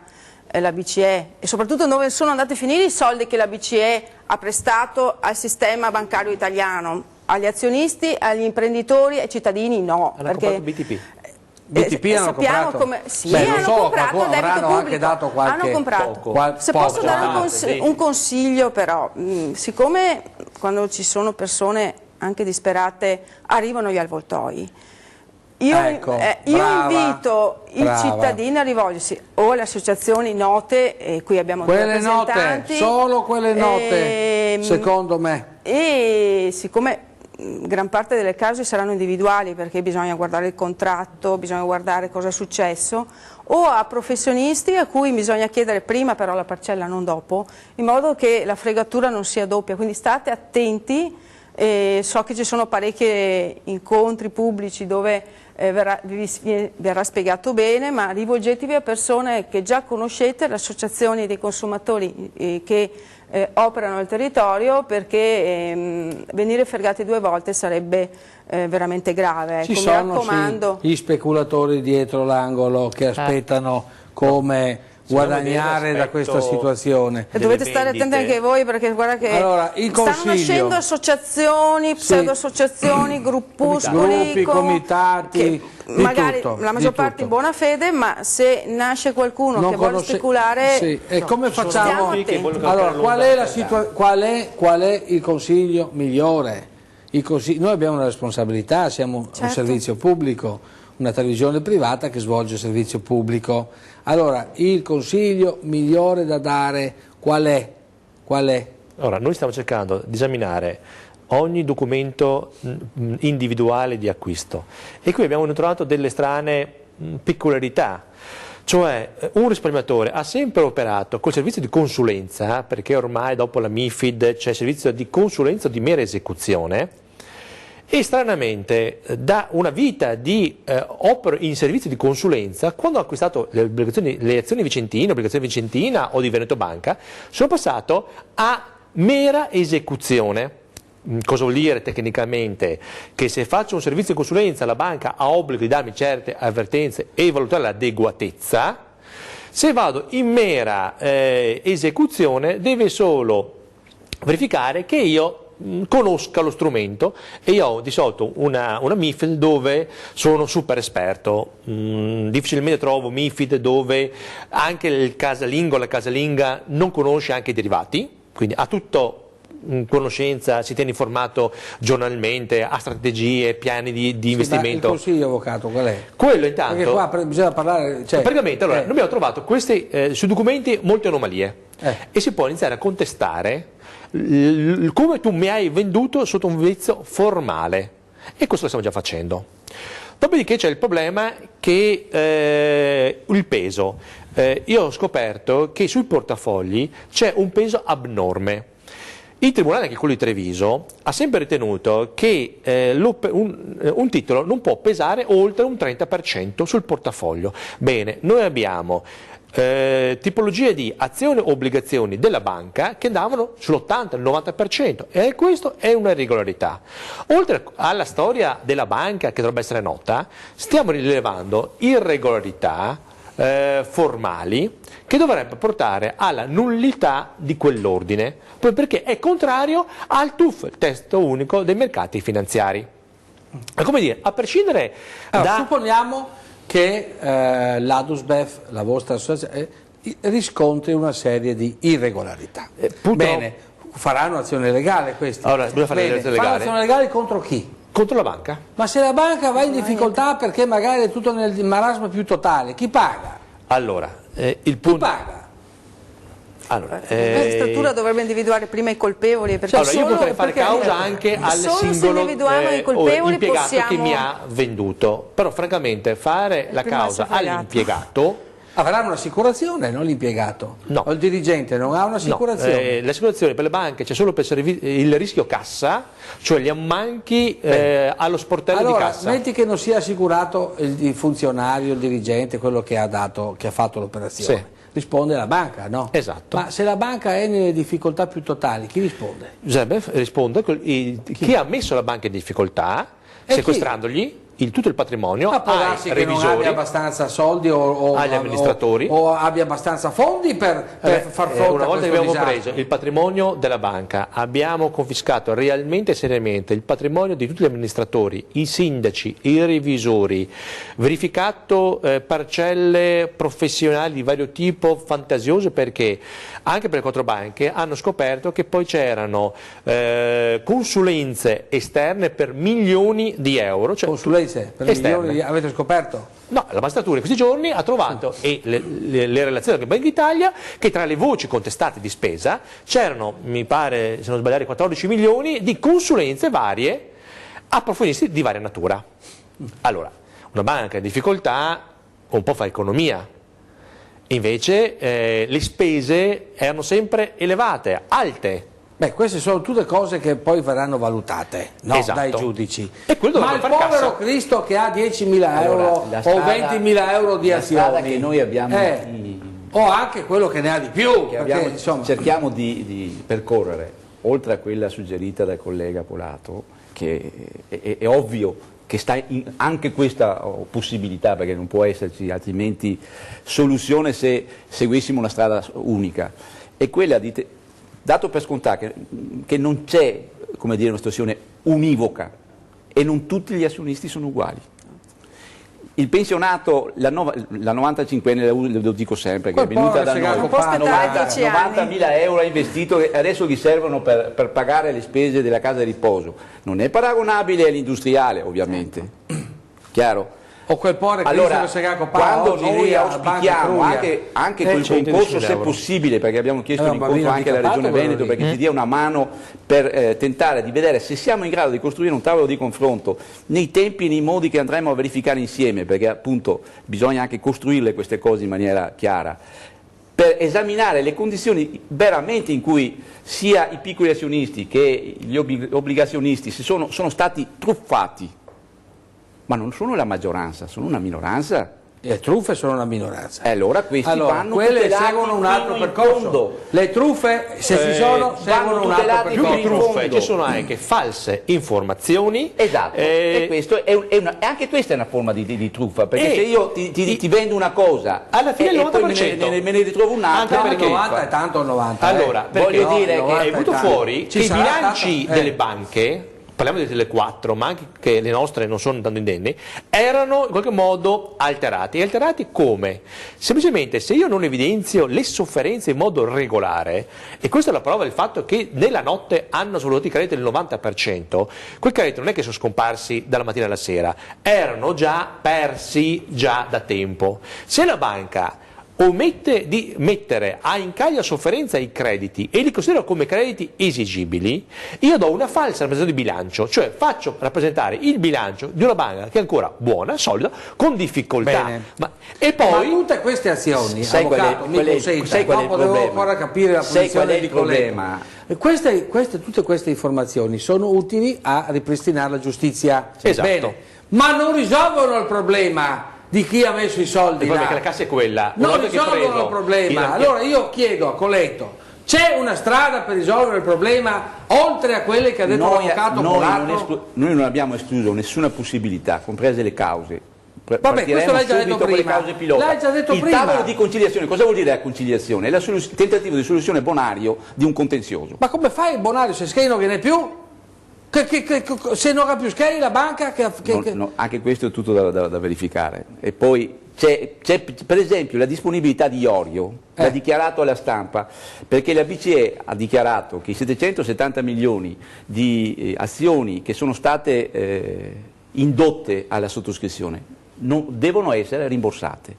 [SPEAKER 3] la BCE e soprattutto dove sono andati a finire i soldi che la BCE ha prestato al sistema bancario italiano, agli azionisti, agli imprenditori, ai cittadini no.
[SPEAKER 4] Hanno comprato BTP.
[SPEAKER 1] BTP hanno
[SPEAKER 3] sappiamo
[SPEAKER 1] comprato?
[SPEAKER 3] come sì,
[SPEAKER 1] Beh, non
[SPEAKER 3] hanno
[SPEAKER 1] so,
[SPEAKER 3] comprato debito
[SPEAKER 1] avranno
[SPEAKER 3] pubblico,
[SPEAKER 1] anche dato qualche
[SPEAKER 3] hanno comprato. Se posso dare un consiglio però, siccome quando ci sono persone anche disperate arrivano gli avvoltoi, io invito i cittadini a rivolgersi o alle associazioni note, e qui abbiamo due rappresentanti,
[SPEAKER 1] solo quelle note, secondo me.
[SPEAKER 3] E siccome gran parte delle cause saranno individuali, perché bisogna guardare il contratto, bisogna guardare cosa è successo, o a professionisti a cui bisogna chiedere prima però la parcella, non dopo, in modo che la fregatura non sia doppia, quindi state attenti. So che ci sono parecchi incontri pubblici dove vi verrà spiegato bene, ma rivolgetevi a persone che già conoscete, le associazioni dei consumatori che operano nel territorio, perché venire fregati 2 volte sarebbe veramente grave.
[SPEAKER 1] Ci
[SPEAKER 3] mi
[SPEAKER 1] sono
[SPEAKER 3] raccomando.
[SPEAKER 1] gli speculatori dietro l'angolo che aspettano come guadagnare da questa situazione.
[SPEAKER 3] E dovete stare attenti anche voi, perché guarda che stanno nascendo associazioni, pseudo-associazioni,
[SPEAKER 1] gruppi, comitati,
[SPEAKER 3] magari la maggior parte in buona fede, ma se nasce qualcuno che vuole speculare,
[SPEAKER 1] sì. E come facciamo?
[SPEAKER 3] Allora,
[SPEAKER 1] qual è il consiglio migliore? Noi abbiamo una responsabilità, siamo un servizio pubblico, una televisione privata che svolge servizio pubblico. Allora, il consiglio migliore da dare qual è?
[SPEAKER 4] Allora, noi stiamo cercando di esaminare ogni documento individuale di acquisto e qui abbiamo trovato delle strane peculiarità. Cioè, un risparmiatore ha sempre operato col servizio di consulenza, perché ormai dopo la MiFID c'è servizio di consulenza di mera esecuzione, e stranamente da una vita di opero in servizio di consulenza, quando ho acquistato le azioni vicentine, l'obbligazione vicentina o di Veneto Banca, sono passato a mera esecuzione. Cosa vuol dire tecnicamente? Che se faccio un servizio di consulenza la banca ha obbligo di darmi certe avvertenze e valutare l'adeguatezza. Se vado in mera esecuzione deve solo verificare che io conosca lo strumento, e io ho di solito una MiFID dove sono super esperto. Difficilmente trovo MiFID dove anche il casalingo o la casalinga non conosce anche i derivati, quindi ha tutto conoscenza, si tiene informato giornalmente, ha strategie, piani di investimento.
[SPEAKER 1] Il consiglio, avvocato, qual è?
[SPEAKER 4] Quello intanto,
[SPEAKER 1] perché qua bisogna parlare,
[SPEAKER 4] praticamente allora, noi abbiamo trovato questi sui documenti molte anomalie e si può iniziare a contestare come tu mi hai venduto sotto un vizio formale, e questo lo stiamo già facendo. Dopodiché c'è il problema che il peso. Io ho scoperto che sui portafogli c'è un peso abnorme. Il Tribunale, anche quello di Treviso, ha sempre ritenuto che un titolo non può pesare oltre un 30% sul portafoglio. Bene, noi abbiamo tipologie di azioni o obbligazioni della banca che andavano sull'80-90%, e questo è una irregolarità. Oltre alla storia della banca, che dovrebbe essere nota, stiamo rilevando irregolarità formali che dovrebbe portare alla nullità di quell'ordine, perché è contrario al TUF, il testo unico dei mercati finanziari. È come dire, a prescindere da...
[SPEAKER 1] Supponiamo che l'Adusbef, la vostra associazione, riscontri una serie di irregolarità. Bene, faranno azione legale questi.
[SPEAKER 4] Allora, bisogna fare l'azione legale.
[SPEAKER 1] Faranno azione legale contro chi?
[SPEAKER 4] Contro la banca.
[SPEAKER 1] Ma se la banca va in difficoltà perché magari è tutto nel marasma più totale, chi paga?
[SPEAKER 4] Allora, il punto...
[SPEAKER 1] Chi paga?
[SPEAKER 3] Allora, la magistratura dovrebbe individuare prima i colpevoli, perché
[SPEAKER 4] allora, io potrei fare causa anche al singolo impiegato che mi ha venduto, però francamente fare la causa all'impiegato...
[SPEAKER 1] Avranno un'assicurazione, non l'impiegato?
[SPEAKER 4] No.
[SPEAKER 1] O il dirigente non ha un'assicurazione?
[SPEAKER 4] No, l'assicurazione per le banche c'è solo per il rischio cassa, cioè gli ammanchi allo sportello di cassa.
[SPEAKER 1] Allora, metti che non sia assicurato il funzionario, il dirigente, quello che ha fatto l'operazione.
[SPEAKER 4] Sì.
[SPEAKER 1] Risponde la banca, no?
[SPEAKER 4] Esatto.
[SPEAKER 1] Ma se la banca è nelle difficoltà più totali, chi risponde?
[SPEAKER 4] Giuseppe risponde chi ha messo la banca in difficoltà, sequestrandogli. tutto il patrimonio
[SPEAKER 1] Ma può
[SPEAKER 4] ai
[SPEAKER 1] darsi che non abbia
[SPEAKER 4] revisori,
[SPEAKER 1] abbastanza soldi o
[SPEAKER 4] agli amministratori,
[SPEAKER 1] o abbia abbastanza fondi per far fronte
[SPEAKER 4] una
[SPEAKER 1] a
[SPEAKER 4] volta che
[SPEAKER 1] questo
[SPEAKER 4] abbiamo
[SPEAKER 1] disastro.
[SPEAKER 4] preso il patrimonio della banca, abbiamo confiscato realmente e seriamente il patrimonio di tutti gli amministratori, i sindaci, i revisori, verificato parcelle professionali di vario tipo fantasiose, perché anche per le quattro banche hanno scoperto che poi c'erano consulenze esterne per milioni di euro. Cioè,
[SPEAKER 1] Consulenze per milioni, avete scoperto?
[SPEAKER 4] No, la magistratura in questi giorni ha trovato, e le relazioni del Banca d'Italia, che tra le voci contestate di spesa c'erano, mi pare, se non sbagliare, 14 milioni di consulenze varie a professionisti di varia natura. Allora, una banca in difficoltà un po' fa economia, invece le spese erano sempre elevate, alte.
[SPEAKER 1] Beh, queste sono tutte cose che poi verranno valutate, no,
[SPEAKER 4] Esatto.
[SPEAKER 1] dai giudici.
[SPEAKER 4] E quello
[SPEAKER 1] ma il
[SPEAKER 4] dovrebbe fare
[SPEAKER 1] povero
[SPEAKER 4] cassa.
[SPEAKER 1] Cristo che ha 10.000 euro
[SPEAKER 5] la
[SPEAKER 1] o
[SPEAKER 5] strada-
[SPEAKER 1] 20.000 euro di
[SPEAKER 5] la strada
[SPEAKER 1] azioni,
[SPEAKER 5] che noi abbiamo
[SPEAKER 1] o anche quello che ne ha di più, perché, insomma,
[SPEAKER 5] cerchiamo di percorrere, oltre a quella suggerita dal collega Polato, che è ovvio che sta anche questa possibilità, perché non può esserci altrimenti soluzione se seguissimo una strada unica, è quella di dato per scontato che non c'è, come dire, una situazione univoca e non tutti gli azionisti sono uguali. Il pensionato, la 95enne, lo dico sempre, che è
[SPEAKER 1] Quel
[SPEAKER 5] venuta da
[SPEAKER 1] povero
[SPEAKER 5] noi,
[SPEAKER 3] può aspettare 10 anni.
[SPEAKER 5] 90.000 euro ha investito e adesso gli servono per pagare le spese della casa di riposo. Non è paragonabile all'industriale, ovviamente, chiaro?
[SPEAKER 1] o quel povero Cristo
[SPEAKER 5] Allora,
[SPEAKER 1] che si è
[SPEAKER 5] quando
[SPEAKER 1] oggi
[SPEAKER 5] noi
[SPEAKER 1] lì a Banca
[SPEAKER 5] auspichiamo
[SPEAKER 1] Etruria.
[SPEAKER 5] anche quel
[SPEAKER 4] 110.000
[SPEAKER 5] concorso, se
[SPEAKER 4] euro.
[SPEAKER 5] possibile, perché abbiamo chiesto
[SPEAKER 1] un
[SPEAKER 5] l'incontro
[SPEAKER 1] bambino
[SPEAKER 5] anche alla
[SPEAKER 1] handicappato,
[SPEAKER 5] Regione
[SPEAKER 1] quello
[SPEAKER 5] Veneto,
[SPEAKER 1] lì.
[SPEAKER 5] perché ci dia una mano per tentare di vedere se siamo in grado di costruire un tavolo di confronto nei tempi e nei modi che andremo a verificare insieme, perché appunto bisogna anche costruirle queste cose in maniera chiara, per esaminare le condizioni veramente in cui sia i piccoli azionisti che gli obbligazionisti sono stati truffati. Ma non sono la maggioranza, sono una minoranza.
[SPEAKER 1] Le truffe sono una minoranza.
[SPEAKER 5] E allora questi vanno
[SPEAKER 1] quelle
[SPEAKER 5] tutelati
[SPEAKER 1] seguono un altro
[SPEAKER 5] fino in
[SPEAKER 1] percorso.
[SPEAKER 5] fondo.
[SPEAKER 1] Le truffe, se ci sono, seguono un altro
[SPEAKER 5] tutelati
[SPEAKER 4] Più
[SPEAKER 1] percorso.
[SPEAKER 4] che
[SPEAKER 5] fino in
[SPEAKER 4] truffe,
[SPEAKER 5] fondo.
[SPEAKER 4] ci sono anche false informazioni.
[SPEAKER 5] Esatto, e questo e anche questa è una forma di truffa, perché
[SPEAKER 4] E-
[SPEAKER 5] se io ti vendo una cosa
[SPEAKER 4] Alla fine
[SPEAKER 5] e
[SPEAKER 4] il
[SPEAKER 5] poi
[SPEAKER 4] 90%.
[SPEAKER 5] me ne ritrovo un'altra,
[SPEAKER 4] Anche
[SPEAKER 1] No, il
[SPEAKER 4] perché-
[SPEAKER 1] 90 è tanto il 90.
[SPEAKER 4] Allora, perché
[SPEAKER 5] voglio dire
[SPEAKER 1] il
[SPEAKER 5] che
[SPEAKER 1] 90
[SPEAKER 4] è venuto
[SPEAKER 1] tanto.
[SPEAKER 4] fuori
[SPEAKER 1] Ci
[SPEAKER 4] che i
[SPEAKER 1] sarà
[SPEAKER 4] bilanci
[SPEAKER 1] stata-
[SPEAKER 4] delle banche, parliamo delle 4, ma anche che le nostre non sono tanto indenni, erano in qualche modo alterati. E alterati come? Semplicemente se io non evidenzio le sofferenze in modo regolare, e questa è la prova del fatto che nella notte hanno svolto i crediti del 90%, quei crediti non è che sono scomparsi dalla mattina alla sera, erano già persi già da tempo. Se la banca omette di mettere a incaglia sofferenza i crediti e li considero come crediti esigibili, io do una falsa rappresentazione di bilancio, cioè faccio rappresentare il bilancio di una banca che è ancora buona, solida, con difficoltà.
[SPEAKER 1] Bene.
[SPEAKER 4] E
[SPEAKER 1] Ma
[SPEAKER 4] poi
[SPEAKER 1] tutte queste azioni,
[SPEAKER 5] Sai qual è-
[SPEAKER 1] avvocato, mi
[SPEAKER 5] qual è-
[SPEAKER 1] consenta,
[SPEAKER 5] sai qual è il
[SPEAKER 1] dopo devo
[SPEAKER 5] problema?
[SPEAKER 1] ancora capire la
[SPEAKER 5] Sai qual è
[SPEAKER 1] posizione
[SPEAKER 5] il
[SPEAKER 1] di Coletto.
[SPEAKER 5] problema?
[SPEAKER 1] E tutte queste informazioni sono utili a ripristinare la giustizia.
[SPEAKER 4] Esatto.
[SPEAKER 1] Bene, ma non risolvono il problema di chi ha messo i soldi
[SPEAKER 4] il problema
[SPEAKER 1] là.
[SPEAKER 4] è che la cassa è quella. Una
[SPEAKER 1] Non
[SPEAKER 4] volta che
[SPEAKER 1] risolvono
[SPEAKER 4] preso
[SPEAKER 1] il problema.
[SPEAKER 4] il-
[SPEAKER 1] Allora io chiedo a Coletto, c'è una strada per risolvere il problema oltre a quelle che ha detto l'avvocato Polato?
[SPEAKER 5] Noi non abbiamo escluso nessuna possibilità, comprese le cause.
[SPEAKER 1] Vabbè, questo l'hai già detto
[SPEAKER 5] subito con le
[SPEAKER 1] prima.
[SPEAKER 5] cause pilota.
[SPEAKER 1] L'hai già detto
[SPEAKER 5] il
[SPEAKER 1] prima.
[SPEAKER 5] tavolo di conciliazione, cosa vuol dire la conciliazione? È il tentativo di soluzione bonario di un contenzioso.
[SPEAKER 1] Ma come fai il bonario se Schei non viene più? Se non ha più Schei la banca
[SPEAKER 5] No, anche questo è tutto da verificare. E poi c'è per esempio la disponibilità di Iorio, l'ha dichiarato alla stampa, perché la BCE ha dichiarato che i 770 milioni di azioni che sono state indotte alla sottoscrizione non devono essere rimborsate.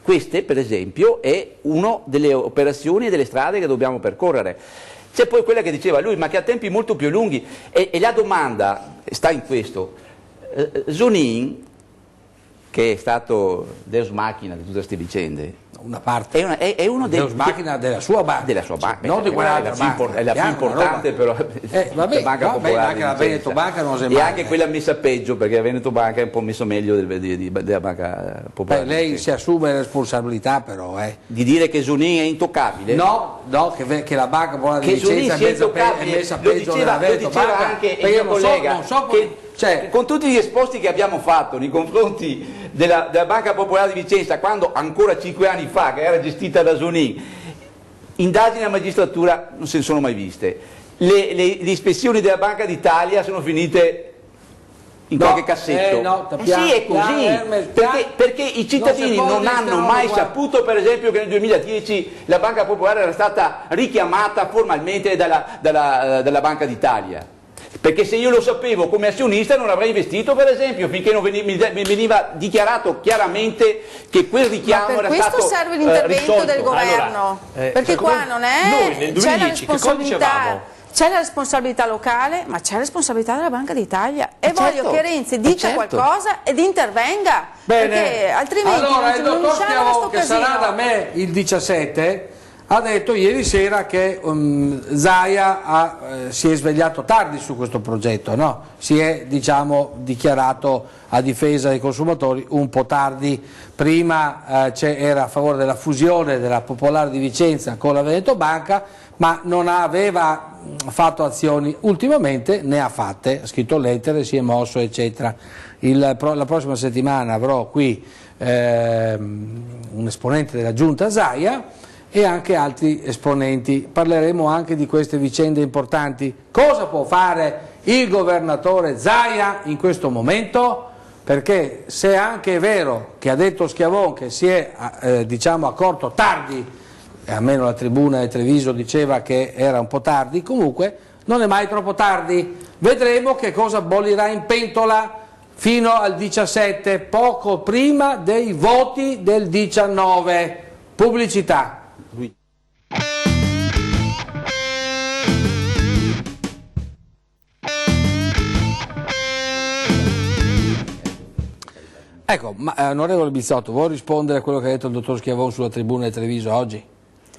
[SPEAKER 5] Queste, per esempio, è una delle operazioni e delle strade che dobbiamo percorrere. C'è poi quella che diceva lui, ma che ha tempi molto più lunghi, e la domanda sta in questo. Zonin, che è stato Deus Machina di tutte queste vicende,
[SPEAKER 1] una parte.
[SPEAKER 5] È uno dei
[SPEAKER 1] della sua banca.
[SPEAKER 5] Della sua banca.
[SPEAKER 1] Non di quell'altra banca.
[SPEAKER 5] È la più importante, però.
[SPEAKER 1] Vabbè,
[SPEAKER 5] la Banca Popolare
[SPEAKER 1] anche la Veneto Banca non si è
[SPEAKER 5] e anche quella messa peggio, perché la Veneto Banca è un po' messo meglio della Banca Popolare.
[SPEAKER 1] Lei si assume responsabilità, però.
[SPEAKER 5] Di dire che Zonin è intoccabile?
[SPEAKER 1] No, che la Banca Popolare di Vicenza è messa peggio della Veneto Banca.
[SPEAKER 5] Anche il mio collega, con tutti gli esposti che abbiamo fatto nei confronti della Banca Popolare di Vicenza, quando ancora 5 anni fa, che era gestita da Zonin, indagini alla magistratura non se ne sono mai viste. Le ispezioni della Banca d'Italia sono finite in qualche cassetto. Sì, è così, perché i cittadini non hanno mai saputo, per esempio, che nel 2010 la Banca Popolare era stata richiamata formalmente dalla Banca d'Italia. Perché se io lo sapevo come azionista non avrei investito, per esempio, finché non mi veniva dichiarato chiaramente che quel richiamo era stato
[SPEAKER 3] risolto. Per questo serve l'intervento del governo, perché qua non è...
[SPEAKER 4] Noi nel 2010 che cosa dicevamo?
[SPEAKER 3] C'è la responsabilità locale, ma c'è la responsabilità della Banca d'Italia e voglio che Renzi dica qualcosa ed intervenga.
[SPEAKER 1] Bene,
[SPEAKER 3] perché altrimenti
[SPEAKER 1] allora il dottor Schiavone, che
[SPEAKER 3] casino.
[SPEAKER 1] sarà da me il 17, ha detto ieri sera che Zaia si è svegliato tardi su questo progetto, no? Si è dichiarato a difesa dei consumatori un po' tardi. Prima era a favore della fusione della Popolare di Vicenza con la Veneto Banca, ma non aveva fatto azioni. Ultimamente ne ha fatte, ha scritto lettere, si è mosso, eccetera. La prossima settimana avrò qui un esponente della giunta Zaia e anche altri esponenti. Parleremo anche di queste vicende importanti. Cosa può fare il governatore Zaia in questo momento? Perché se anche è vero che ha detto Schiavone che si è accorto tardi, e almeno la tribuna di Treviso diceva che era un po' tardi, comunque non è mai troppo tardi. Vedremo che cosa bollirà in pentola fino al 17, poco prima dei voti del 19. Pubblicità. Ecco, onorevole Bizzotto, vuoi rispondere a quello che ha detto il dottor Schiavone sulla tribuna di Treviso oggi?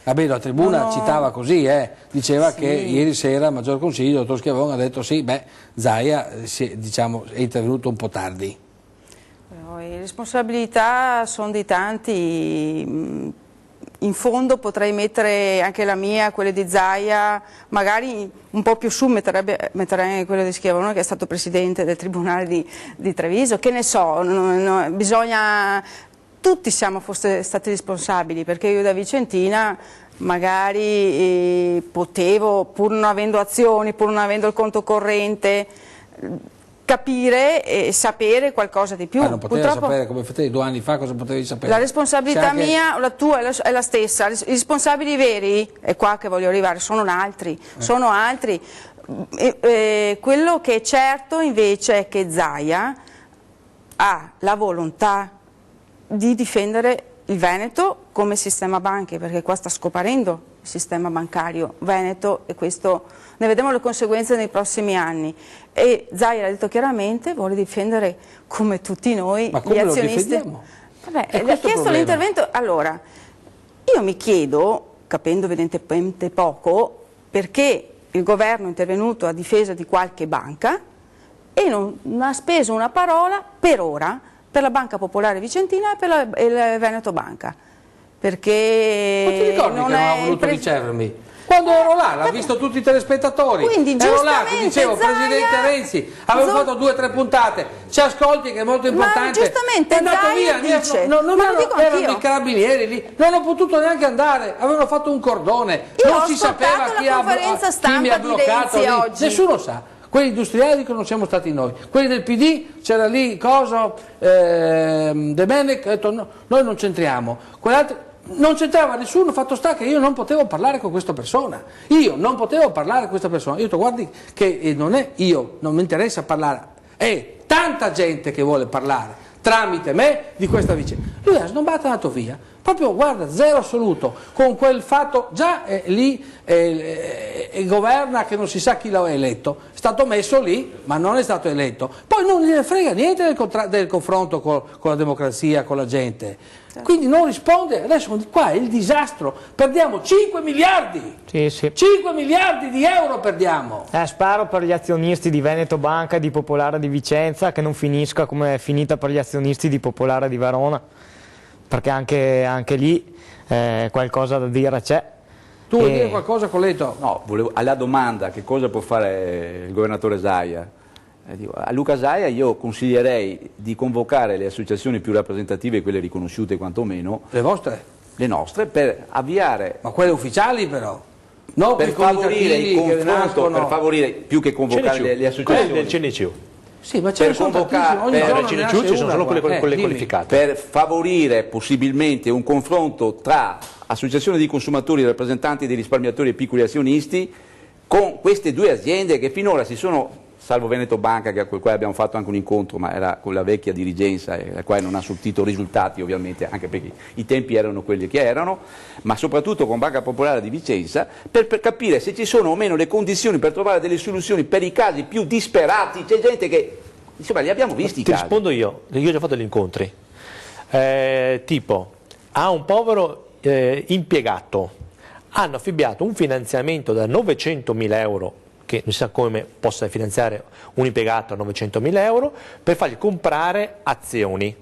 [SPEAKER 1] Vabbè, la tribuna citava così, diceva che ieri sera al Maggior Consiglio il dottor Schiavone ha detto Zaia è intervenuto un po' tardi.
[SPEAKER 3] Le responsabilità sono di tanti, in fondo potrei mettere anche la mia, quelle di Zaia, magari un po' più su metterei anche quella di Schiavone che è stato presidente del Tribunale di Treviso, che ne so, bisogna... Tutti siamo forse stati responsabili, perché io da vicentina magari potevo, pur non avendo azioni, pur non avendo il conto corrente, capire e sapere qualcosa di più.
[SPEAKER 1] Non potevi sapere, come facevi 2 anni fa, cosa potevi sapere?
[SPEAKER 3] La responsabilità mia, la tua è la stessa. I responsabili veri, è qua che voglio arrivare, sono altri. Quello che è certo invece è che Zaia ha la volontà di difendere il Veneto come sistema banche, perché qua sta scomparendo il sistema bancario veneto e questo ne vedremo le conseguenze nei prossimi anni. E Zaia l'ha detto chiaramente, vuole difendere come tutti noi gli azionisti. Vabbè, le ha chiesto l'intervento. Allora, io mi chiedo, capendo evidentemente poco, perché il governo è intervenuto a difesa di qualche banca e non ha speso una parola per ora per la Banca Popolare Vicentina e per la Veneto Banca. Perché
[SPEAKER 1] ma ti ricordi che non ha voluto ricevermi? Quando ero là, l'ha visto tutti i telespettatori.
[SPEAKER 3] Quindi,
[SPEAKER 1] ero là, che dicevo, Presidente Renzi, avevo fatto 2 o 3 puntate, ci ascolti che è molto importante.
[SPEAKER 3] Ma giustamente,
[SPEAKER 1] è andato via, erano i carabinieri lì, non ho potuto neanche andare, avevano fatto un cordone, non si sapeva chi mi ha bloccato lì.
[SPEAKER 3] Oggi.
[SPEAKER 1] Nessuno sa. Quelli industriali dicono non siamo stati noi, quelli del PD c'era lì De Menec ha detto no, noi non c'entriamo, non c'entrava nessuno, fatto sta che io non potevo parlare con questa persona, io ho detto guardi che non mi interessa parlare, è tanta gente che vuole parlare tramite me di questa vicenda. Lui ha snombato e è andato via. Proprio, guarda, zero assoluto, con quel fatto, già lì governa che non si sa chi l'ha eletto, è stato messo lì ma non è stato eletto, poi non gliene frega niente del confronto con la democrazia, con la gente, quindi non risponde. Adesso qua è il disastro, perdiamo 5 miliardi,
[SPEAKER 6] Sì, sì.
[SPEAKER 1] 5 miliardi di euro perdiamo.
[SPEAKER 6] Spero per gli azionisti di Veneto Banca e di Popolare di Vicenza che non finisca come è finita per gli azionisti di Popolare di Verona, perché anche lì qualcosa da dire c'è.
[SPEAKER 1] Tu vuoi dire qualcosa, Colletto?
[SPEAKER 5] No, alla domanda che cosa può fare il governatore Zaia, a Luca Zaia io consiglierei di convocare le associazioni più rappresentative, quelle riconosciute quantomeno,
[SPEAKER 1] Le vostre?
[SPEAKER 5] le nostre, per avviare,
[SPEAKER 1] Ma quelle ufficiali però? No,
[SPEAKER 5] per favorire il confronto, per favorire, più che convocare le associazioni,
[SPEAKER 4] del CNCU.
[SPEAKER 1] Sì, ma ce ne sono tantissime, ogni giorno
[SPEAKER 4] Per CNCU ci sono solo quelle
[SPEAKER 1] dimmi.
[SPEAKER 4] qualificate.
[SPEAKER 5] per favorire possibilmente un confronto tra associazioni di consumatori, rappresentanti dei risparmiatori e piccoli azionisti, con queste due aziende che finora si sono, salvo Veneto Banca, con il quale abbiamo fatto anche un incontro, ma era con la vecchia dirigenza, la quale non ha sortito risultati ovviamente, anche perché i tempi erano quelli che erano, ma soprattutto con Banca Popolare di Vicenza, per capire se ci sono o meno le condizioni per trovare delle soluzioni per i casi più disperati. C'è gente che, insomma, li abbiamo visti i
[SPEAKER 4] Ti
[SPEAKER 5] casi.
[SPEAKER 4] rispondo io ho già fatto degli incontri, tipo ha un povero impiegato, hanno affibbiato un finanziamento da 900.000 euro, che non si sa come possa finanziare un impiegato a 900.000 euro, per fargli comprare azioni.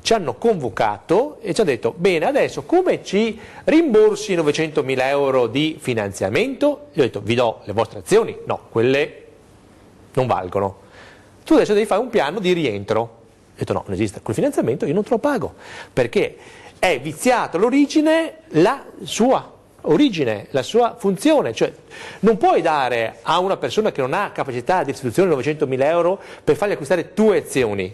[SPEAKER 4] Ci hanno convocato e ci hanno detto: bene, adesso come ci rimborsi 900.000 euro di finanziamento? Gli ho detto: vi do le vostre azioni? No, quelle non valgono. Tu adesso devi fare un piano di rientro. Ho detto: no, non esiste, quel finanziamento io non te lo pago, perché è viziato all'origine la sua origine, la sua funzione, cioè non puoi dare a una persona che non ha capacità di restituzione 900.000 euro per fargli acquistare tue azioni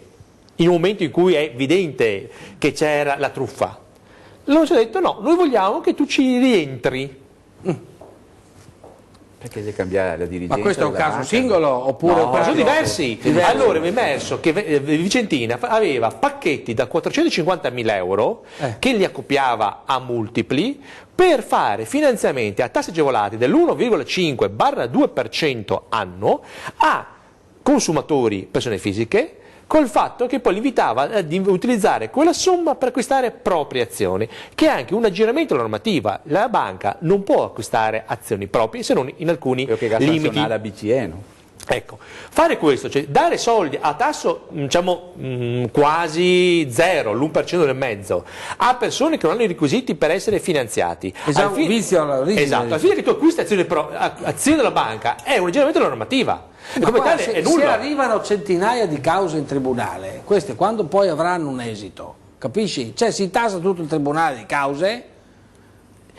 [SPEAKER 4] in un momento in cui è evidente che c'era la truffa. Loro ci hanno detto: no, noi vogliamo che tu ci rientri.
[SPEAKER 5] Perché deve cambiare la dirigenza?
[SPEAKER 1] Ma questo è un
[SPEAKER 5] della
[SPEAKER 1] caso
[SPEAKER 5] banca?
[SPEAKER 1] singolo oppure
[SPEAKER 5] No,
[SPEAKER 4] Sono
[SPEAKER 1] no,
[SPEAKER 4] diversi. Allora mi è emerso che Vicentina aveva pacchetti da 450.000 euro che li accoppiava a multipli per fare finanziamenti a tassi agevolati dell'1,5-2% anno a consumatori, persone fisiche, col fatto che poi li invitava ad utilizzare quella somma per acquistare proprie azioni, che è anche un aggiramento della normativa. La banca non può acquistare azioni proprie se non in alcuni limiti.
[SPEAKER 5] La BCE, no?
[SPEAKER 4] Ecco, fare questo, cioè dare soldi a tasso diciamo quasi zero, l'1,5%, a persone che non hanno i requisiti per essere finanziati,
[SPEAKER 1] Esatto, vizio all'origine.
[SPEAKER 4] esatto, al fine che tu acquisti azioni della banca, è un aggiramento della normativa. E
[SPEAKER 1] Ma
[SPEAKER 4] come
[SPEAKER 1] guarda,
[SPEAKER 4] tale è
[SPEAKER 1] se
[SPEAKER 4] nulla.
[SPEAKER 1] arrivano centinaia di cause in tribunale, queste quando poi avranno un esito, capisci? Cioè si tasa tutto il tribunale di cause.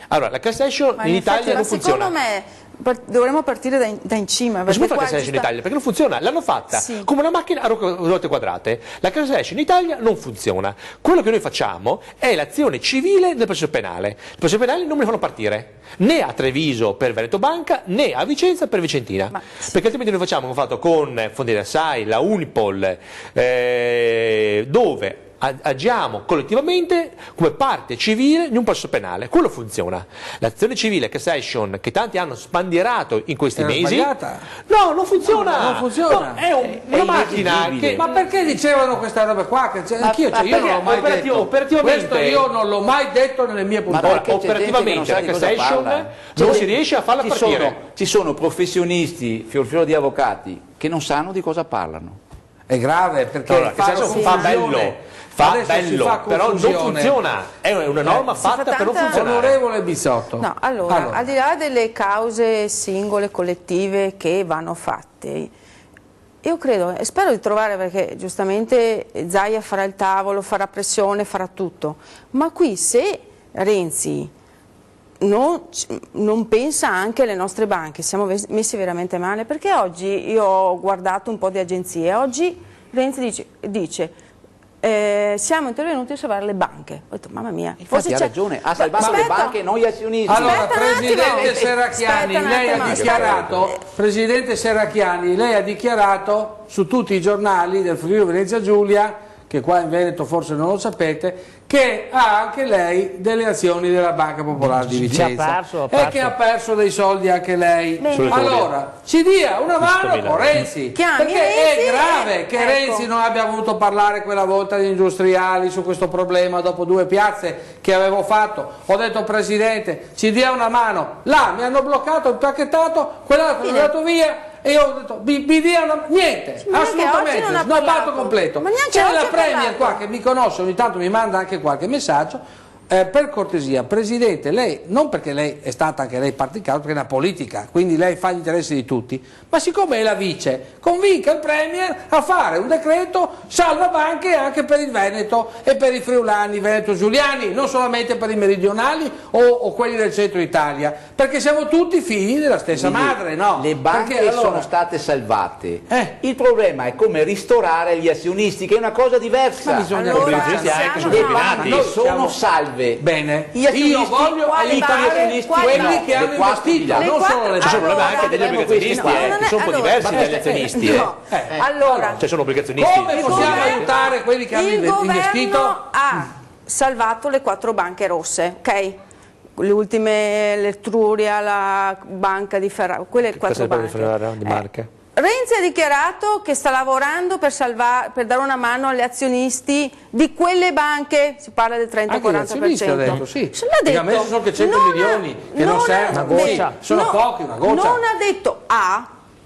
[SPEAKER 4] Allora, la class action
[SPEAKER 3] Ma
[SPEAKER 4] in
[SPEAKER 3] effetti,
[SPEAKER 4] Italia
[SPEAKER 3] ma
[SPEAKER 4] non funziona.
[SPEAKER 3] secondo me dovremmo partire da in cima.
[SPEAKER 4] Non si può
[SPEAKER 3] perché
[SPEAKER 4] fare
[SPEAKER 3] qua
[SPEAKER 4] class action in Italia perché non funziona, l'hanno fatta
[SPEAKER 3] Sì.
[SPEAKER 4] come una macchina a ruote quadrate. La class action in Italia non funziona. Quello che noi facciamo è l'azione civile del processo penale. Il processo penale non me ne fanno partire né a Treviso per Veneto Banca né a Vicenza per Vicentina, perché altrimenti noi facciamo come fatto con Fondiera Sai, la Unipol, dove agiamo collettivamente come parte civile di un processo penale. Quello funziona. L'azione civile class action che tanti hanno sbandierato in questi
[SPEAKER 1] Era
[SPEAKER 4] mesi,
[SPEAKER 1] sbagliata?
[SPEAKER 4] no, non funziona.
[SPEAKER 1] Non funziona.
[SPEAKER 4] No, è una macchina che
[SPEAKER 1] Ma perché dicevano questa roba qua? Anch'io, cioè, io non l'ho mai detto.
[SPEAKER 4] operativamente,
[SPEAKER 1] Questo io non l'ho mai detto nelle mie puntate.
[SPEAKER 5] perché c'è gente che non
[SPEAKER 4] operativamente
[SPEAKER 5] sa
[SPEAKER 4] la
[SPEAKER 5] di
[SPEAKER 4] class
[SPEAKER 5] cosa
[SPEAKER 4] action
[SPEAKER 5] parla.
[SPEAKER 4] non si riesce a farla
[SPEAKER 5] Ci
[SPEAKER 4] partire.
[SPEAKER 5] ci sono professionisti, fior di avvocati, che non sanno di cosa parlano.
[SPEAKER 1] È grave perché
[SPEAKER 4] Allora, che senso fa bello,
[SPEAKER 1] Adesso si fa
[SPEAKER 4] però non
[SPEAKER 1] confusione.
[SPEAKER 4] funziona, è una norma
[SPEAKER 3] si fa
[SPEAKER 4] fatta per non
[SPEAKER 3] tanta-
[SPEAKER 4] funzionare.
[SPEAKER 1] Onorevole Bizzotto.
[SPEAKER 3] No, allora, al di là delle cause singole, collettive che vanno fatte, io credo e spero di trovare, perché giustamente Zaia farà il tavolo, farà pressione, farà tutto, ma qui se Renzi non pensa anche alle nostre banche, siamo messi veramente male, perché oggi io ho guardato un po' di agenzie, oggi Renzi dice siamo intervenuti a salvare le banche. Ho detto, mamma mia,
[SPEAKER 5] Infatti ha ragione, ha salvato le banche, non gli azionisti.
[SPEAKER 1] Allora,
[SPEAKER 3] Aspetta un
[SPEAKER 1] Presidente
[SPEAKER 3] attimo.
[SPEAKER 1] Serracchiani,
[SPEAKER 3] Aspetta un
[SPEAKER 1] lei ha
[SPEAKER 3] attimo.
[SPEAKER 1] dichiarato, Presidente Serracchiani, lei ha dichiarato su tutti i giornali del Friuli Venezia Giulia che qua in Veneto forse non lo sapete, che ha anche lei delle azioni della Banca Popolare di Vicenza e che ha perso dei soldi anche lei. Allora ci dia una mano con Renzi, perché è grave che Renzi non abbia voluto parlare quella volta di industriali su questo problema dopo 2 piazze che avevo fatto. Ho detto Presidente, ci dia una mano, là mi hanno bloccato, impacchettato, quell'altro è andato via. E io ho detto, mi dia una... niente, assolutamente, snobbato completo. C'è la Premier qua che mi conosce, ogni tanto mi manda anche qualche messaggio. Per cortesia, Presidente, lei, non perché lei è stata anche lei particolare, perché è una politica, quindi lei fa gli interessi di tutti, ma siccome è la vice, convinca il Premier a fare un decreto salva banche anche per il Veneto e per i friulani, veneto-giuliani, non solamente per i meridionali o quelli del centro Italia, perché siamo tutti figli della stessa madre, no?
[SPEAKER 5] Le banche sono state salvate, il problema è come ristorare gli azionisti, che è una cosa diversa.
[SPEAKER 1] Ma bisogna
[SPEAKER 5] le banche sono salve.
[SPEAKER 1] Bene, io voglio aiutare quelli che hanno investito, non solo le banche.
[SPEAKER 4] Ci sono problemi anche degli obbligazionisti, che sono un po' diversi dagli azionisti.
[SPEAKER 3] Allora,
[SPEAKER 4] cioè sono obbligazionisti.
[SPEAKER 1] Come possiamo aiutare quelli che hanno investito?
[SPEAKER 3] Il governo ha salvato le 4 banche rosse, ok? Le ultime, l'Etruria, la banca di Ferrara, quelle 4 banche. Renzi ha dichiarato che sta lavorando per dare una mano agli azionisti di quelle banche, si parla del 30-40%.
[SPEAKER 1] Ha detto, sì.
[SPEAKER 3] L'ha detto.
[SPEAKER 1] Ha messo solo che 100 milioni, che non servono, sono pochi, una goccia.
[SPEAKER 3] Non ha detto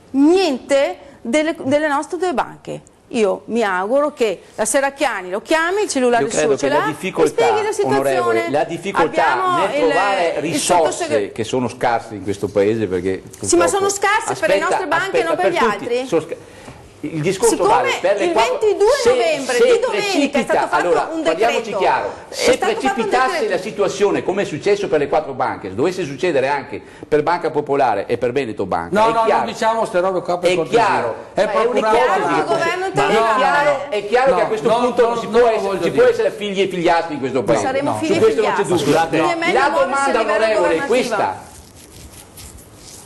[SPEAKER 3] niente delle nostre 2 banche. Io mi auguro che la Serracchiani lo chiami, il cellulare suo ce l'ha e spieghi la situazione.
[SPEAKER 5] La difficoltà nel trovare risorse che sono scarse in questo paese, perché
[SPEAKER 3] sì, ma sono scarse per le nostre banche e non per gli altri?
[SPEAKER 5] Il discorso
[SPEAKER 3] siccome
[SPEAKER 5] vale per le
[SPEAKER 3] il 22 novembre di domenica è stato fatto un decreto,
[SPEAKER 5] parliamoci chiaro, se precipitasse la situazione come è successo per le 4 banche, se dovesse succedere anche per Banca Popolare e per Veneto Banca,
[SPEAKER 1] non diciamo queste robe qua per cortesia.
[SPEAKER 5] Chiaro,
[SPEAKER 1] è
[SPEAKER 5] chiaro che a questo punto non si può essere figli e figliastri in questo paese.
[SPEAKER 3] Saremo figli e figliastri.
[SPEAKER 5] La domanda, onorevole, è questa: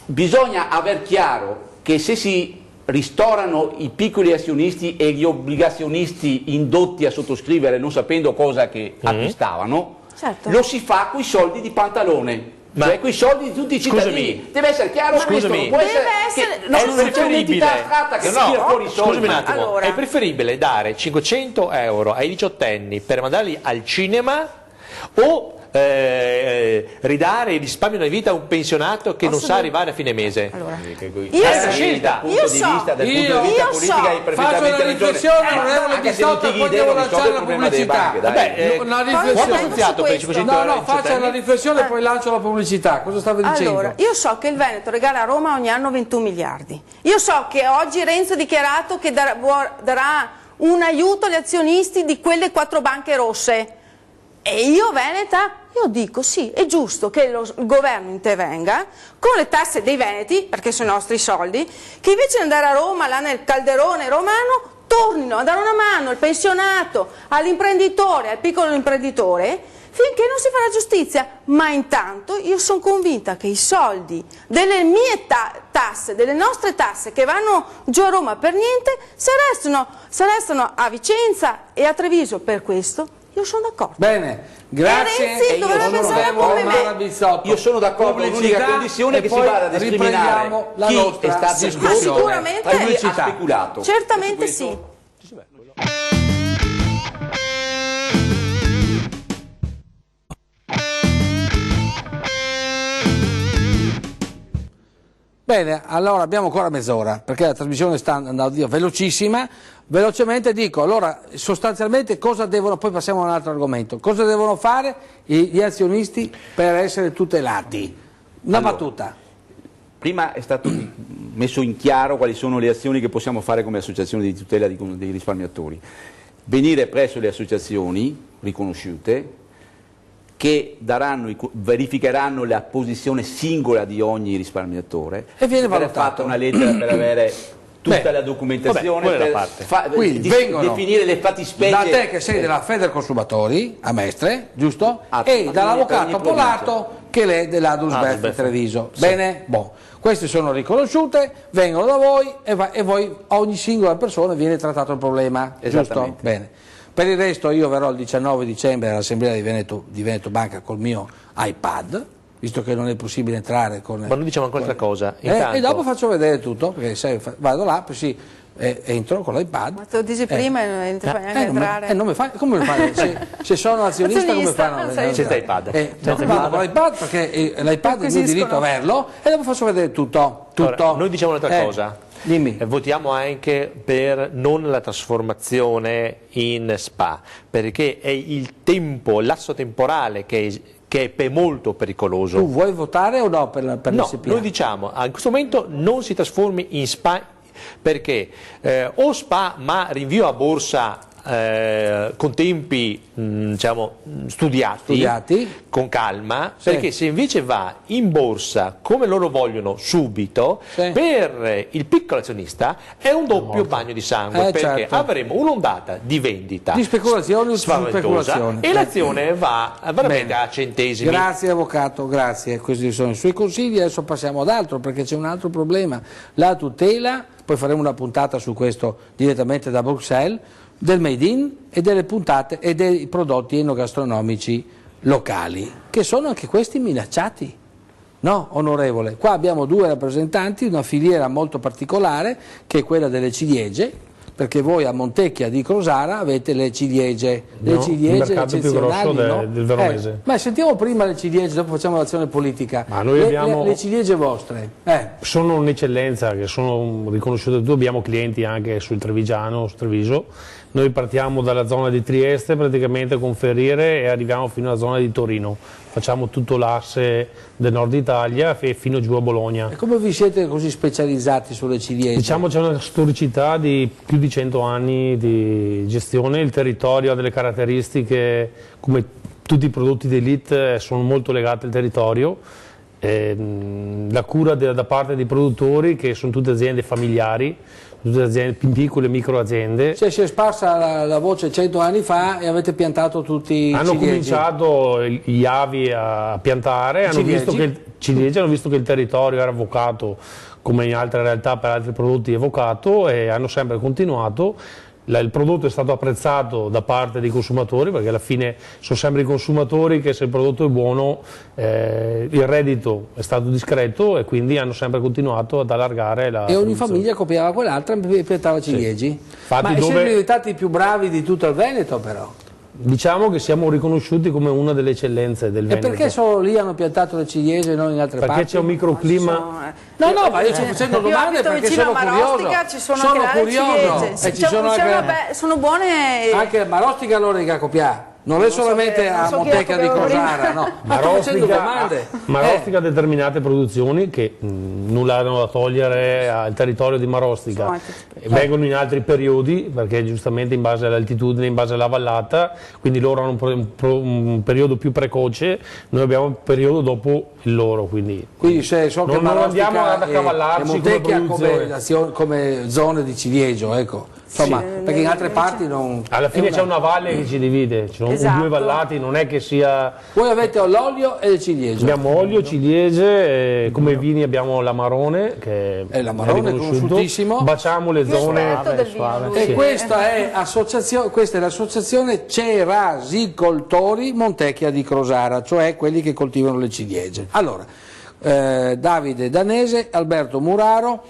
[SPEAKER 5] bisogna aver chiaro che se si ristorano i piccoli azionisti e gli obbligazionisti indotti a sottoscrivere non sapendo cosa che acquistavano, lo si fa con i soldi di Pantalone, cioè con i soldi di tutti i cittadini. Deve essere chiaro questo, non può essere un'entità astratta che tira fuori i soldi.
[SPEAKER 4] Scusami un attimo, è preferibile dare 500 euro ai diciottenni per mandarli al cinema o ridare il risparmio di vita a un pensionato che non sa arrivare a fine mese?
[SPEAKER 3] Allora,
[SPEAKER 4] una scelta.
[SPEAKER 5] Dal punto di vista politica è perfettamente
[SPEAKER 1] una riflessione, onorevole Bissotto, poi devo lanciare la pubblicità. Faccia la riflessione e poi lancio la pubblicità. Cosa stava dicendo?
[SPEAKER 3] Allora, io so che il Veneto regala a Roma ogni anno 21 miliardi. Io so che oggi Renzi ha dichiarato che darà un aiuto agli azionisti di quelle 4 banche rosse. E io veneta, io dico sì, è giusto che il governo intervenga con le tasse dei veneti, perché sono i nostri soldi, che invece di andare a Roma, là nel calderone romano, tornino a dare una mano al pensionato, all'imprenditore, al piccolo imprenditore, finché non si farà giustizia. Ma intanto io sono convinta che i soldi delle mie tasse, delle nostre tasse che vanno giù a Roma per niente, se restano a Vicenza e a Treviso. Per questo io sono d'accordo.
[SPEAKER 1] Bene, grazie.
[SPEAKER 5] Io sono d'accordo, l'unica condizione è che si vada a discriminare chi è stato
[SPEAKER 3] sicuramente
[SPEAKER 5] ha speculato.
[SPEAKER 3] Certamente sì.
[SPEAKER 1] Bene, allora abbiamo ancora mezz'ora perché la trasmissione sta andando velocissima. Velocemente dico, allora sostanzialmente cosa devono, poi passiamo a un altro argomento, cosa devono fare gli azionisti per essere tutelati? Una battuta.
[SPEAKER 5] Prima è stato messo in chiaro quali sono le azioni che possiamo fare come associazioni di tutela dei risparmiatori. Venire presso le associazioni riconosciute che verificheranno la posizione singola di ogni risparmiatore
[SPEAKER 1] e viene
[SPEAKER 5] fatta una lettera per avere tutta la documentazione,
[SPEAKER 1] quindi vengono
[SPEAKER 5] definire le fattispecie
[SPEAKER 1] da te che sei della Federconsumatori a Mestre, giusto? E dall'avvocato Polato che è dell'Adusbef Treviso. Bene? Boh. Queste sono riconosciute, vengono da voi e voi, ogni singola persona viene trattato il problema, giusto? Bene. Per il resto io verrò il 19 dicembre all'assemblea di Veneto Banca col mio iPad, visto che non è possibile entrare con...
[SPEAKER 4] Ma noi diciamo anche un'altra cosa.
[SPEAKER 1] E dopo faccio vedere tutto, perché sai, vado là, poi sì, entro con l'iPad.
[SPEAKER 3] Ma te lo dici prima e non ti fai neanche entrare.
[SPEAKER 1] Come fai? Se sono azionista come fanno?
[SPEAKER 4] Senza iPad.
[SPEAKER 1] Vado con l'iPad perché l'iPad è il mio diritto averlo e dopo faccio vedere tutto.
[SPEAKER 4] Allora, noi diciamo un'altra cosa.
[SPEAKER 1] Dimmi.
[SPEAKER 4] Votiamo anche per non la trasformazione in SPA, perché è il tempo, l'asso temporale che è molto pericoloso.
[SPEAKER 1] Tu vuoi votare o no per
[SPEAKER 4] No,
[SPEAKER 1] l'SPA?
[SPEAKER 4] noi diciamo in questo momento non si trasformi in SPA, perché o SPA ma rinvio a borsa con tempi diciamo, studiati con calma,
[SPEAKER 1] sì.
[SPEAKER 4] Perché se invece va in borsa come loro vogliono subito,
[SPEAKER 1] sì.
[SPEAKER 4] Per il piccolo azionista è un doppio bagno di sangue, perché
[SPEAKER 1] certo.
[SPEAKER 4] avremo un'ondata di vendita
[SPEAKER 1] di speculazione
[SPEAKER 4] spaventosa e l'azione va veramente a centesimi.
[SPEAKER 1] Grazie avvocato, grazie, questi sono i suoi consigli. Adesso passiamo ad altro, perché c'è un altro problema, la tutela, poi faremo una puntata su questo direttamente da Bruxelles, del made in e delle puntate e dei prodotti enogastronomici locali, che sono anche questi minacciati. No, onorevole, qua abbiamo due rappresentanti, una filiera molto particolare che è quella delle ciliegie, perché voi a Montecchia di Crosara avete le ciliegie,
[SPEAKER 2] il mercato più grosso
[SPEAKER 1] no?
[SPEAKER 2] del Veronese.
[SPEAKER 1] Ma sentiamo prima le ciliegie, dopo facciamo l'azione politica.
[SPEAKER 2] Ma noi abbiamo...
[SPEAKER 1] le ciliegie vostre
[SPEAKER 2] sono un'eccellenza, che sono riconosciute. Tu abbiamo clienti anche sul Trevigiano, su Treviso. Noi partiamo dalla zona di Trieste praticamente con Ferriere e arriviamo fino alla zona di Torino. Facciamo tutto l'asse del nord Italia e fino giù a Bologna.
[SPEAKER 1] E come vi siete così specializzati sulle ciliegie?
[SPEAKER 2] Diciamo c'è una storicità di più di 100 anni di gestione, il territorio ha delle caratteristiche, come tutti i prodotti di elite sono molto legati al territorio, la cura da parte dei produttori, che sono tutte aziende familiari, tutte aziende, piccole e micro aziende.
[SPEAKER 1] Cioè si è sparsa la voce 100 anni fa e avete piantato tutti i
[SPEAKER 2] Hanno
[SPEAKER 1] ciliegi.
[SPEAKER 2] cominciato gli avi a piantare, hanno visto che il territorio era vocato, come in altre realtà per altri prodotti è vocato, e hanno sempre continuato. Il prodotto è stato apprezzato da parte dei consumatori, perché alla fine sono sempre i consumatori che, se il prodotto è buono, il reddito è stato discreto, e quindi hanno sempre continuato ad allargare la
[SPEAKER 1] E ogni
[SPEAKER 2] produzione.
[SPEAKER 1] famiglia copiava quell'altra e piantava ciliegi?
[SPEAKER 2] Infatti,
[SPEAKER 1] Ma siete diventati i più bravi di tutto il Veneto però?
[SPEAKER 2] Diciamo che siamo riconosciuti come una delle eccellenze del Veneto.
[SPEAKER 1] E perché solo lì hanno piantato le ciliegie e non in altre parti?
[SPEAKER 2] Perché c'è un microclima...
[SPEAKER 1] No, ma io sto facendo domande perché sono curioso.
[SPEAKER 3] Ci sono anche le ciliegie.
[SPEAKER 1] Ci sono anche...
[SPEAKER 3] sono buone.
[SPEAKER 1] Anche a Marostica allora che copiare. Non è solamente a Montecchia di Crosara, no. Ma sto facendo domande.
[SPEAKER 2] Marostica ha determinate produzioni che nulla hanno da togliere al territorio di Marostica. Vengono in altri periodi, perché giustamente in base all'altitudine, in base alla vallata, quindi loro hanno un periodo più precoce, noi abbiamo un periodo dopo il loro. Quindi
[SPEAKER 1] se so che
[SPEAKER 2] non andiamo ad accavallarci
[SPEAKER 1] Montecchia come zone di ciliegio, ecco. Insomma, perché in altre parti non...
[SPEAKER 2] Alla fine c'è una valle che ci divide, ci sono due vallati, non è che sia...
[SPEAKER 1] Voi avete l'olio e le ciliegie?
[SPEAKER 2] Abbiamo olio, ciliegie, come vini abbiamo l'amarone, che è
[SPEAKER 1] conosciutissimo.
[SPEAKER 2] Baciamo le zone...
[SPEAKER 1] E questa è l'associazione Cerasicoltori Montecchia di Crosara, cioè quelli che coltivano le ciliegie. Allora, Davide Danese, Alberto Muraro...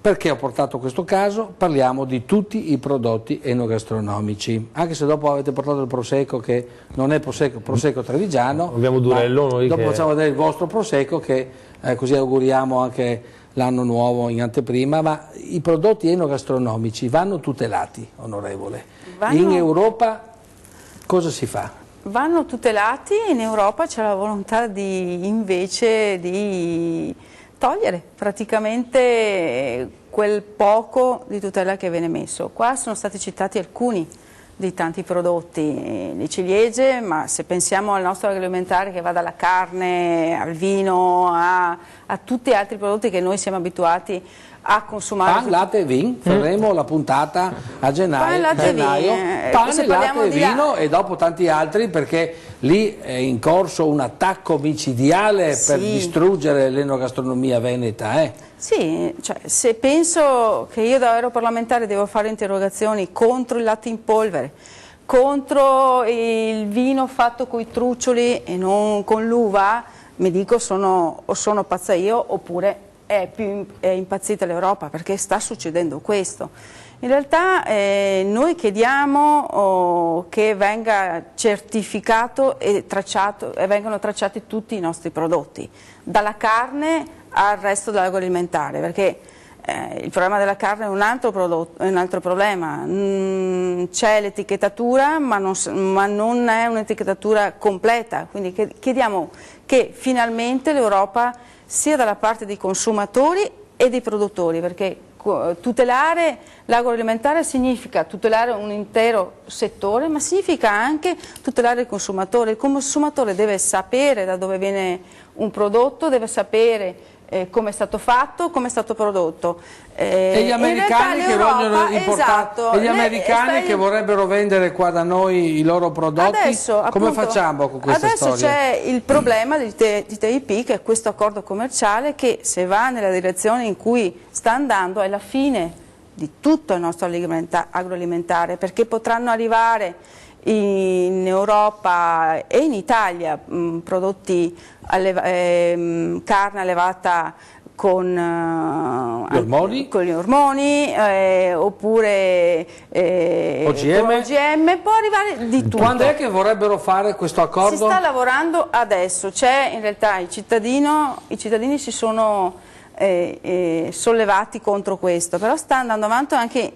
[SPEAKER 1] perché ho portato questo caso? Parliamo di tutti i prodotti enogastronomici, anche se dopo avete portato il Prosecco, che non è Prosecco trevigiano.
[SPEAKER 2] Abbiamo Durello noi.
[SPEAKER 1] Dopo facciamo vedere il vostro Prosecco, che così auguriamo anche l'anno nuovo in anteprima. Ma i prodotti enogastronomici vanno tutelati, onorevole. In Europa cosa si fa?
[SPEAKER 3] Vanno tutelati, in Europa c'è la volontà invece di togliere praticamente quel poco di tutela che viene messo. Qua sono stati citati alcuni di tanti prodotti, le ciliegie, ma se pensiamo al nostro agroalimentare, che va dalla carne al vino a tutti gli altri prodotti che noi siamo abituati a consumare.
[SPEAKER 1] Pan, latte e vino, faremo la puntata a gennaio,
[SPEAKER 3] Pan, latte e
[SPEAKER 1] gennaio.
[SPEAKER 3] vino,
[SPEAKER 1] Pan,
[SPEAKER 3] se
[SPEAKER 1] latte
[SPEAKER 3] parliamo
[SPEAKER 1] e
[SPEAKER 3] di
[SPEAKER 1] vino e dopo tanti altri, perché lì è in corso un attacco micidiale per distruggere l'enogastronomia veneta.
[SPEAKER 3] Sì, cioè, se penso che io da europarlamentare devo fare interrogazioni contro il latte in polvere, contro il vino fatto con i truccioli e non con l'uva, mi dico o sono pazza io oppure è impazzita l'Europa, perché sta succedendo questo. In realtà noi chiediamo che venga certificato e vengano tracciati tutti i nostri prodotti, dalla carne al resto dell'agroalimentare, perché il problema della carne è un altro problema. C'è l'etichettatura ma non è un'etichettatura completa, quindi chiediamo che finalmente l'Europa sia dalla parte dei consumatori e dei produttori, perché tutelare l'agroalimentare significa tutelare un intero settore, ma significa anche tutelare il consumatore. Il consumatore deve sapere da dove viene un prodotto, deve sapere come è stato fatto, come è stato prodotto.
[SPEAKER 1] E gli americani che vogliono importare, e gli americani che vorrebbero vendere qua da noi i loro prodotti,
[SPEAKER 3] adesso,
[SPEAKER 1] come facciamo con questa storia?
[SPEAKER 3] Adesso c'è il problema di TTIP, che è questo accordo commerciale che, se va nella direzione in cui sta andando, è la fine di tutto il nostro agroalimentare, perché potranno arrivare in Europa e in Italia prodotti carne allevata con gli ormoni oppure
[SPEAKER 1] OGM.
[SPEAKER 3] con OGM, può arrivare di tutto.
[SPEAKER 1] Quando è che vorrebbero fare questo accordo?
[SPEAKER 3] Si sta lavorando adesso, in realtà i cittadini si sono sollevati contro questo, però sta andando avanti anche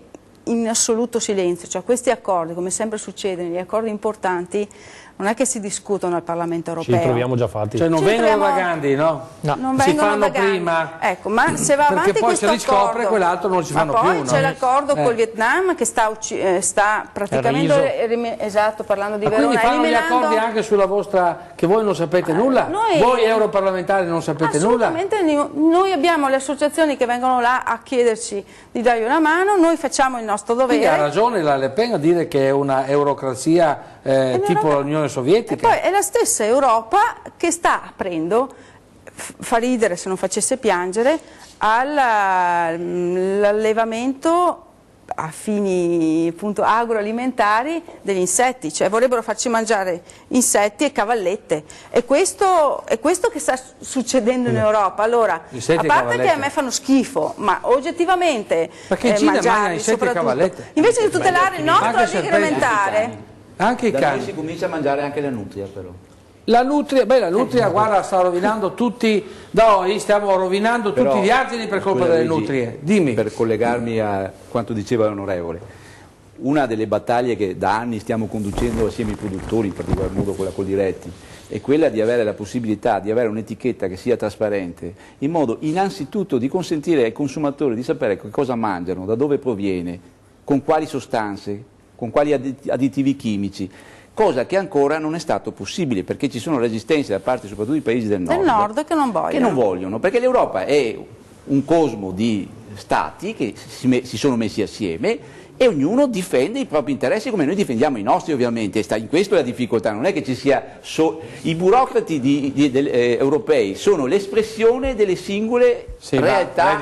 [SPEAKER 3] in assoluto silenzio, cioè questi accordi, come sempre succede negli accordi importanti, non è che si discutono al Parlamento europeo.
[SPEAKER 2] Ci troviamo già fatti.
[SPEAKER 1] Cioè non vengono da Gandhi, no?
[SPEAKER 3] Non
[SPEAKER 1] si
[SPEAKER 3] vengono
[SPEAKER 1] fanno
[SPEAKER 3] da Gandhi.
[SPEAKER 1] Prima.
[SPEAKER 3] Ecco, ma se va avanti
[SPEAKER 1] perché poi
[SPEAKER 3] questo
[SPEAKER 1] si riscopre
[SPEAKER 3] accordo,
[SPEAKER 1] quell'altro non ci fanno più.
[SPEAKER 3] poi c'è l'accordo col Vietnam che sta praticamente parlando di Verona,
[SPEAKER 1] quindi fanno gli
[SPEAKER 3] eliminando...
[SPEAKER 1] accordi anche sulla vostra, che voi non sapete nulla? Voi europarlamentari non sapete nulla?
[SPEAKER 3] Assolutamente, noi abbiamo le associazioni che vengono là a chiederci di dargli una mano, noi facciamo il nostro dovere.
[SPEAKER 1] Quindi ha ragione la Le Pen a dire che è una eurocrazia tipo l'Unione Sovietica.
[SPEAKER 3] E poi è la stessa Europa che sta aprendo, fa ridere se non facesse piangere, all'allevamento a fini appunto agroalimentari degli insetti, cioè vorrebbero farci mangiare insetti e cavallette, e questo che sta succedendo in Europa. Allora, a parte che a me fanno schifo, ma oggettivamente
[SPEAKER 1] perché in Cina mangiano insetti e cavallette,
[SPEAKER 3] invece di tutelare il nostro agroalimentare,
[SPEAKER 1] anche i cani.
[SPEAKER 5] Noi si comincia a mangiare anche la nutria, però.
[SPEAKER 1] La nutria, guarda, sta rovinando tutti, stiamo rovinando tutti gli argini per colpa delle nutrie. Dimmi.
[SPEAKER 5] Per collegarmi a quanto diceva l'onorevole, una delle battaglie che da anni stiamo conducendo assieme ai produttori, in particolar modo quella Coldiretti, è quella di avere la possibilità di avere un'etichetta che sia trasparente, in modo innanzitutto di consentire ai consumatori di sapere che cosa mangiano, da dove proviene, con quali sostanze, con quali additivi chimici, cosa che ancora non è stato possibile, perché ci sono resistenze da parte soprattutto dei paesi del nord
[SPEAKER 3] che non vogliono,
[SPEAKER 5] perché l'Europa è un cosmo di stati che si sono messi assieme e ognuno difende i propri interessi come noi difendiamo i nostri, ovviamente. In questo è la difficoltà, non è che ci sia i burocrati europei sono l'espressione delle singole realtà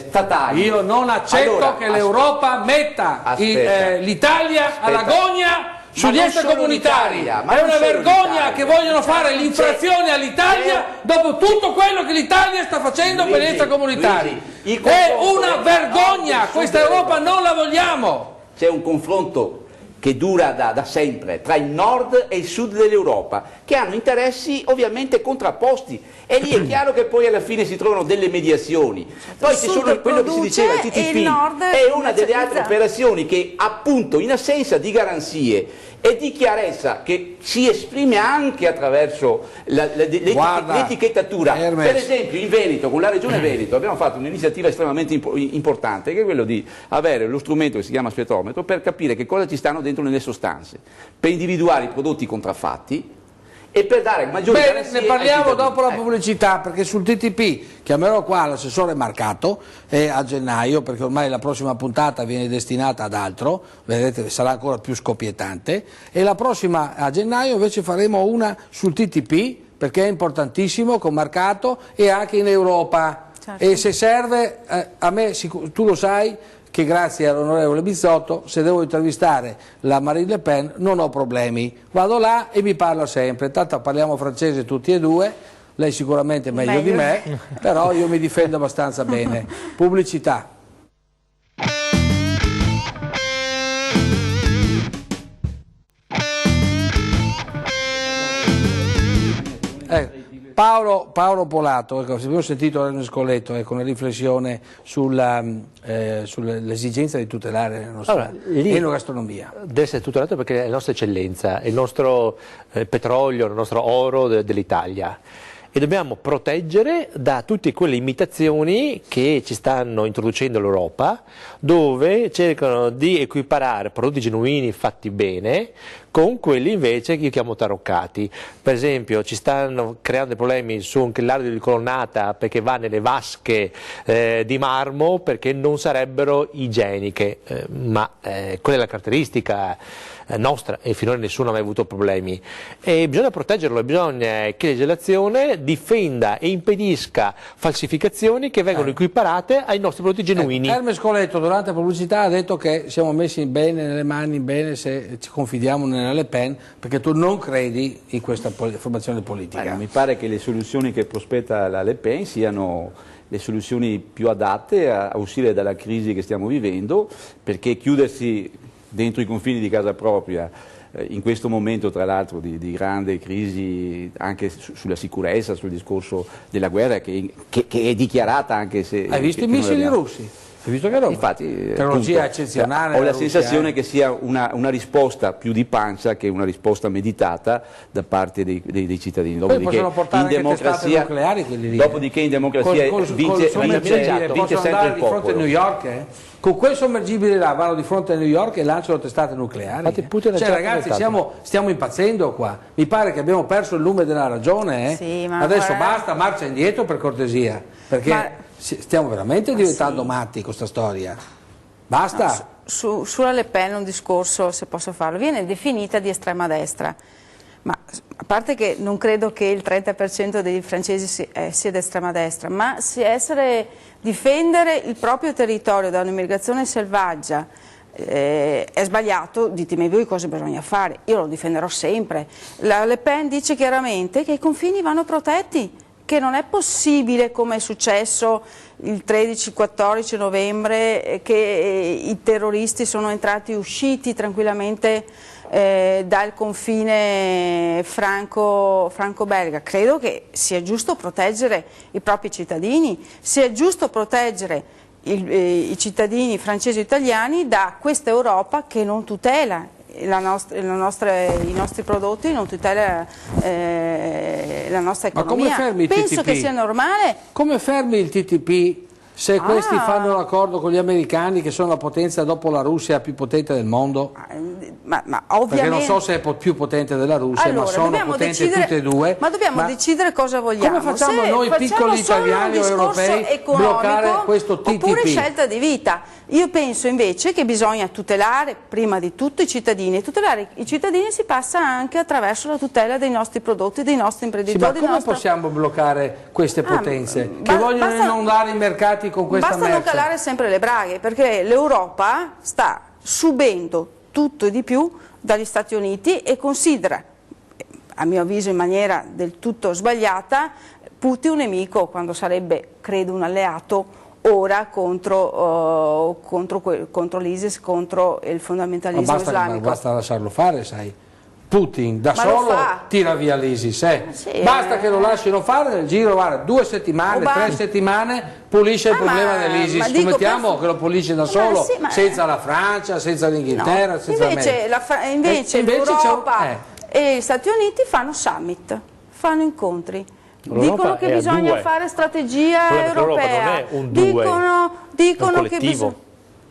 [SPEAKER 5] statali.
[SPEAKER 1] Io non accetto che l'Europa metta l'Italia alla gogna sugli extracomunitari. È una vergogna che vogliono fare l'infrazione all'Italia dopo tutto quello che l'Italia sta facendo per gli extracomunitari. È una vergogna, questa Europa non la vogliamo.
[SPEAKER 5] C'è un confronto che dura da sempre tra il nord e il sud dell'Europa, che hanno interessi ovviamente contrapposti, e lì è chiaro che poi alla fine si trovano delle mediazioni. Poi ci sono quello che si diceva, il TTIP è una delle altre operazioni che appunto in assenza di garanzie e di chiarezza che si esprime anche attraverso l'etichettatura. Per esempio in Veneto, con la regione Veneto, abbiamo fatto un'iniziativa estremamente importante, che è quello di avere lo strumento che si chiama spettrometro per capire che cosa ci stanno dentro nelle sostanze, per individuare i prodotti contraffatti e per dare maggiore
[SPEAKER 1] Bene,
[SPEAKER 5] garanzie
[SPEAKER 1] ne parliamo
[SPEAKER 5] ai cittadini.
[SPEAKER 1] dopo la pubblicità, perché sul TTP chiamerò qua l'assessore Marcato a gennaio, perché ormai la prossima puntata viene destinata ad altro, vedrete sarà ancora più scoppiettante, e la prossima a gennaio invece faremo una sul TTP, perché è importantissimo con Marcato e anche in Europa.
[SPEAKER 3] Certo.
[SPEAKER 1] E se serve, a me, tu lo sai, che grazie all'onorevole Bizzotto, se devo intervistare la Marine Le Pen non ho problemi, vado là e mi parla sempre, tanto parliamo francese tutti e due, lei sicuramente meglio di me, però io mi difendo abbastanza bene. Pubblicità. Paolo Polato, ecco, abbiamo sentito Reno Scoletto con una riflessione sull'esigenza di tutelare la nostra enogastronomia.
[SPEAKER 4] Deve essere tutelato perché è la nostra eccellenza, è il nostro petrolio, il nostro oro dell'Italia. E dobbiamo proteggere da tutte quelle imitazioni che ci stanno introducendo l'Europa, dove cercano di equiparare prodotti genuini fatti bene con quelli invece che io chiamo taroccati. Per esempio ci stanno creando problemi su anche l'ardo di colonnata perché va nelle vasche di marmo perché non sarebbero igieniche, ma quella è la caratteristica nostra e finora nessuno ha mai avuto problemi, e bisogna proteggerlo, bisogna che la legislazione difenda e impedisca falsificazioni che vengono equiparate ai nostri prodotti genuini.
[SPEAKER 1] Hermes Coletto durante la pubblicità ha detto che siamo messi bene nelle mani, bene se ci confidiamo nella Le Pen, perché tu non credi in questa formazione politica.
[SPEAKER 5] Mi pare che le soluzioni che prospetta la Le Pen siano le soluzioni più adatte a uscire dalla crisi che stiamo vivendo, perché chiudersi dentro i confini di casa propria, in questo momento tra l'altro di grande crisi anche sulla sicurezza, sul discorso della guerra che è dichiarata, anche se...
[SPEAKER 1] Hai visto i missili russi? Hai visto che roba?
[SPEAKER 5] Infatti,
[SPEAKER 1] tecnologia
[SPEAKER 5] appunto,
[SPEAKER 1] eccezionale.
[SPEAKER 5] ho la sensazione che sia una risposta più di pancia che una risposta meditata da parte dei cittadini.
[SPEAKER 1] Poi possono portare anche testate nucleari quelli lì.
[SPEAKER 5] Dopodiché in democrazia vince sempre il
[SPEAKER 1] di fronte a New York, con quel sommergibile là vanno di fronte a New York e lanciano testate nucleari. Cioè ragazzi stiamo impazzendo qua, mi pare che abbiamo perso il lume della ragione.
[SPEAKER 3] Sì, ma
[SPEAKER 1] adesso basta, marcia indietro per cortesia, perché stiamo veramente diventando matti con questa storia. Basta.
[SPEAKER 3] No, sulla Le Pen un discorso, se posso farlo, viene definita di estrema destra, ma a parte che non credo che il 30% dei francesi sia di estrema destra, ma difendere il proprio territorio da un'immigrazione selvaggia è sbagliato, ditemi voi cosa bisogna fare, io lo difenderò sempre. La Le Pen dice chiaramente che i confini vanno protetti, che non è possibile, come è successo il 13-14 novembre, che i terroristi sono entrati e usciti tranquillamente dal confine franco-belga. Credo che sia giusto proteggere i propri cittadini, sia giusto proteggere i cittadini francesi e italiani da questa Europa che non tutela i nostri prodotti, non tutela la nostra economia.
[SPEAKER 1] Ma come fermi il
[SPEAKER 3] Penso
[SPEAKER 1] TTP?
[SPEAKER 3] che sia normale.
[SPEAKER 1] Come fermi il TTP se questi fanno l'accordo con gli americani, che sono la potenza dopo la Russia più potente del mondo?
[SPEAKER 3] Ma ovviamente...
[SPEAKER 1] Perché non so se è più potente della Russia,
[SPEAKER 3] allora,
[SPEAKER 1] ma sono potenti tutte e due.
[SPEAKER 3] Ma dobbiamo decidere cosa vogliamo.
[SPEAKER 1] Come facciamo noi piccoli italiani o europei bloccare questo TTP?
[SPEAKER 3] Oppure scelta di vita. Io penso invece che bisogna tutelare prima di tutto i cittadini. Tutelare i cittadini si passa anche attraverso la tutela dei nostri prodotti, dei nostri imprenditori.
[SPEAKER 1] Sì, ma come possiamo bloccare queste potenze che vogliono inondare i mercati con questa merce?
[SPEAKER 3] Basta non calare sempre le braghe, perché l'Europa sta subendo tutto e di più dagli Stati Uniti e considera, a mio avviso in maniera del tutto sbagliata, Putin un nemico quando sarebbe, credo, un alleato ora contro l'ISIS, contro il fondamentalismo islamico.
[SPEAKER 1] Basta lasciarlo fare, sai. Putin da solo tira via l'ISIS,
[SPEAKER 3] sì,
[SPEAKER 1] basta che lo lasciano fare, nel giro 2 settimane, 3 settimane pulisce il problema dell'ISIS. Scommettiamo che lo pulisce da solo, senza la Francia, senza l'Inghilterra,
[SPEAKER 3] no.
[SPEAKER 1] senza
[SPEAKER 3] invece l'Europa e gli Stati Uniti fanno summit, fanno incontri. Dicono che bisogna fare strategia europea,
[SPEAKER 4] non è un dicono
[SPEAKER 3] che bisogna...